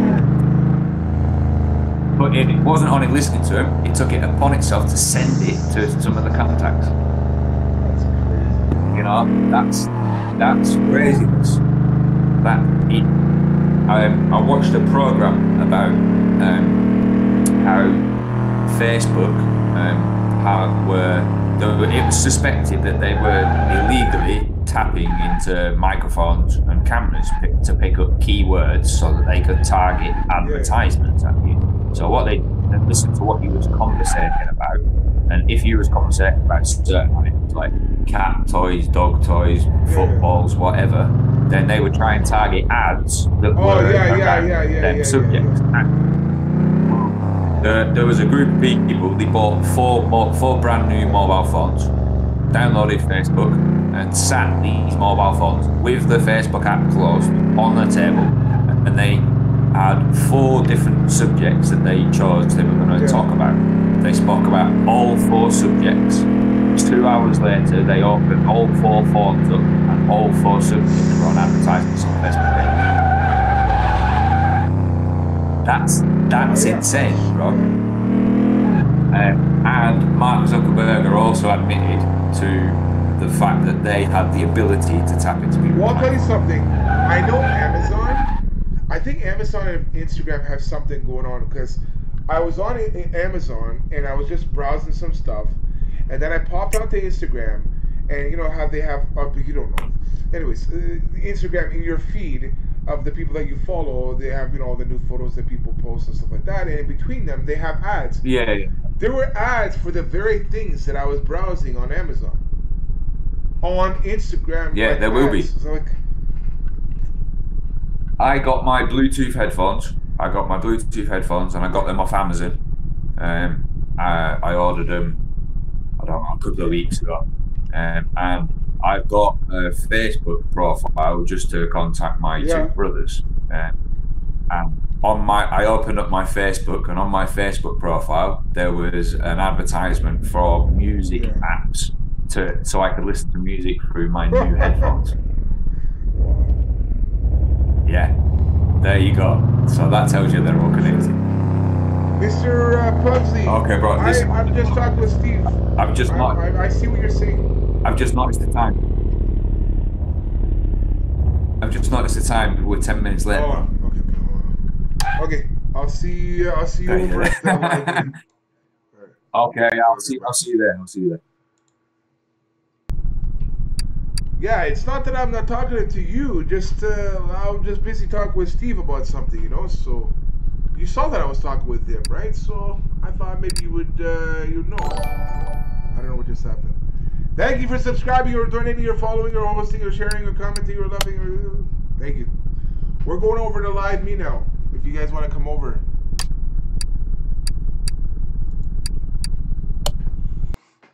But it wasn't only listening to him, it took it upon itself to send it to some of the contacts. You know, that's craziness. I watched a program about how Facebook it was suspected that they were illegally tapping into microphones and cameras to pick up keywords so that they could target advertisements at you. So what they listened to what you was conversating about, and if you was conversating about certain items like cat toys, dog toys, footballs, whatever, then they would try and target ads that were around them subjects. There was a group of people, they bought four brand new mobile phones, downloaded Facebook, and sat these mobile phones with the Facebook app closed on the table, and they had 4 different subjects that they chose they were going to talk about. They spoke about all 4 subjects. 2 hours later, they opened all 4 phones up, and all 4 subjects were on advertisements on Facebook. That's insane, bro. And Mark Zuckerberg also admitted to the fact that they had the ability to tap into people's Well, I'll tell you something. I know Amazon. I think Amazon and Instagram have something going on, because I was on Amazon and I was just browsing some stuff, and then I popped onto Instagram, and you know how they have, you don't know. Anyways, Instagram, in your feed of the people that you follow, they have, you know, all the new photos that people post and stuff like that, and in between them they have ads. Yeah. There were ads for the very things that I was browsing on Amazon, on Instagram. Yeah, there will be. So like, I got my Bluetooth headphones. And I got them off Amazon. I ordered them, I don't know, a couple of weeks ago. And I've got a Facebook profile just to contact my 2 brothers. And I opened up my Facebook, and on my Facebook profile there was an advertisement for music apps so I could listen to music through my new headphones. Yeah, there you go. So that tells you they're all connected. Mr. Pugsley. Okay, bro. I'm just talking with Steve. I see what you're saying. I've just noticed the time. We're 10 minutes late. Oh, okay. I'll see you over at the library. Okay, I'll see you there. Yeah, it's not that I'm not talking to you. Just I'm just busy talking with Steve about something, you know. So you saw that I was talking with him, right? So I thought maybe you would, you'd know. I don't know what just happened. Thank you for subscribing, or donating, or following, or hosting, or sharing, or commenting, or loving. Thank you. We're going over to Live Me now. If you guys want to come over.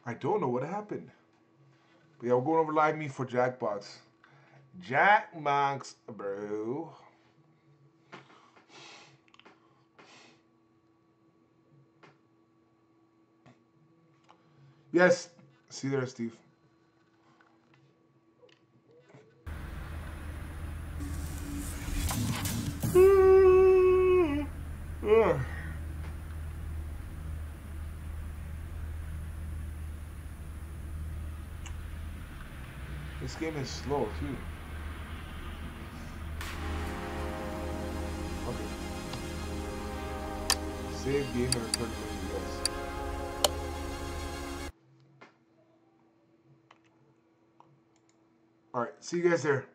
I don't know what happened. But yeah, we're going over Live Me for Jackbox. Jackbox, bro. Yes. See you there, Steve. This game is slow too. Okay. Save game and return to you guys. Alright, see you guys there.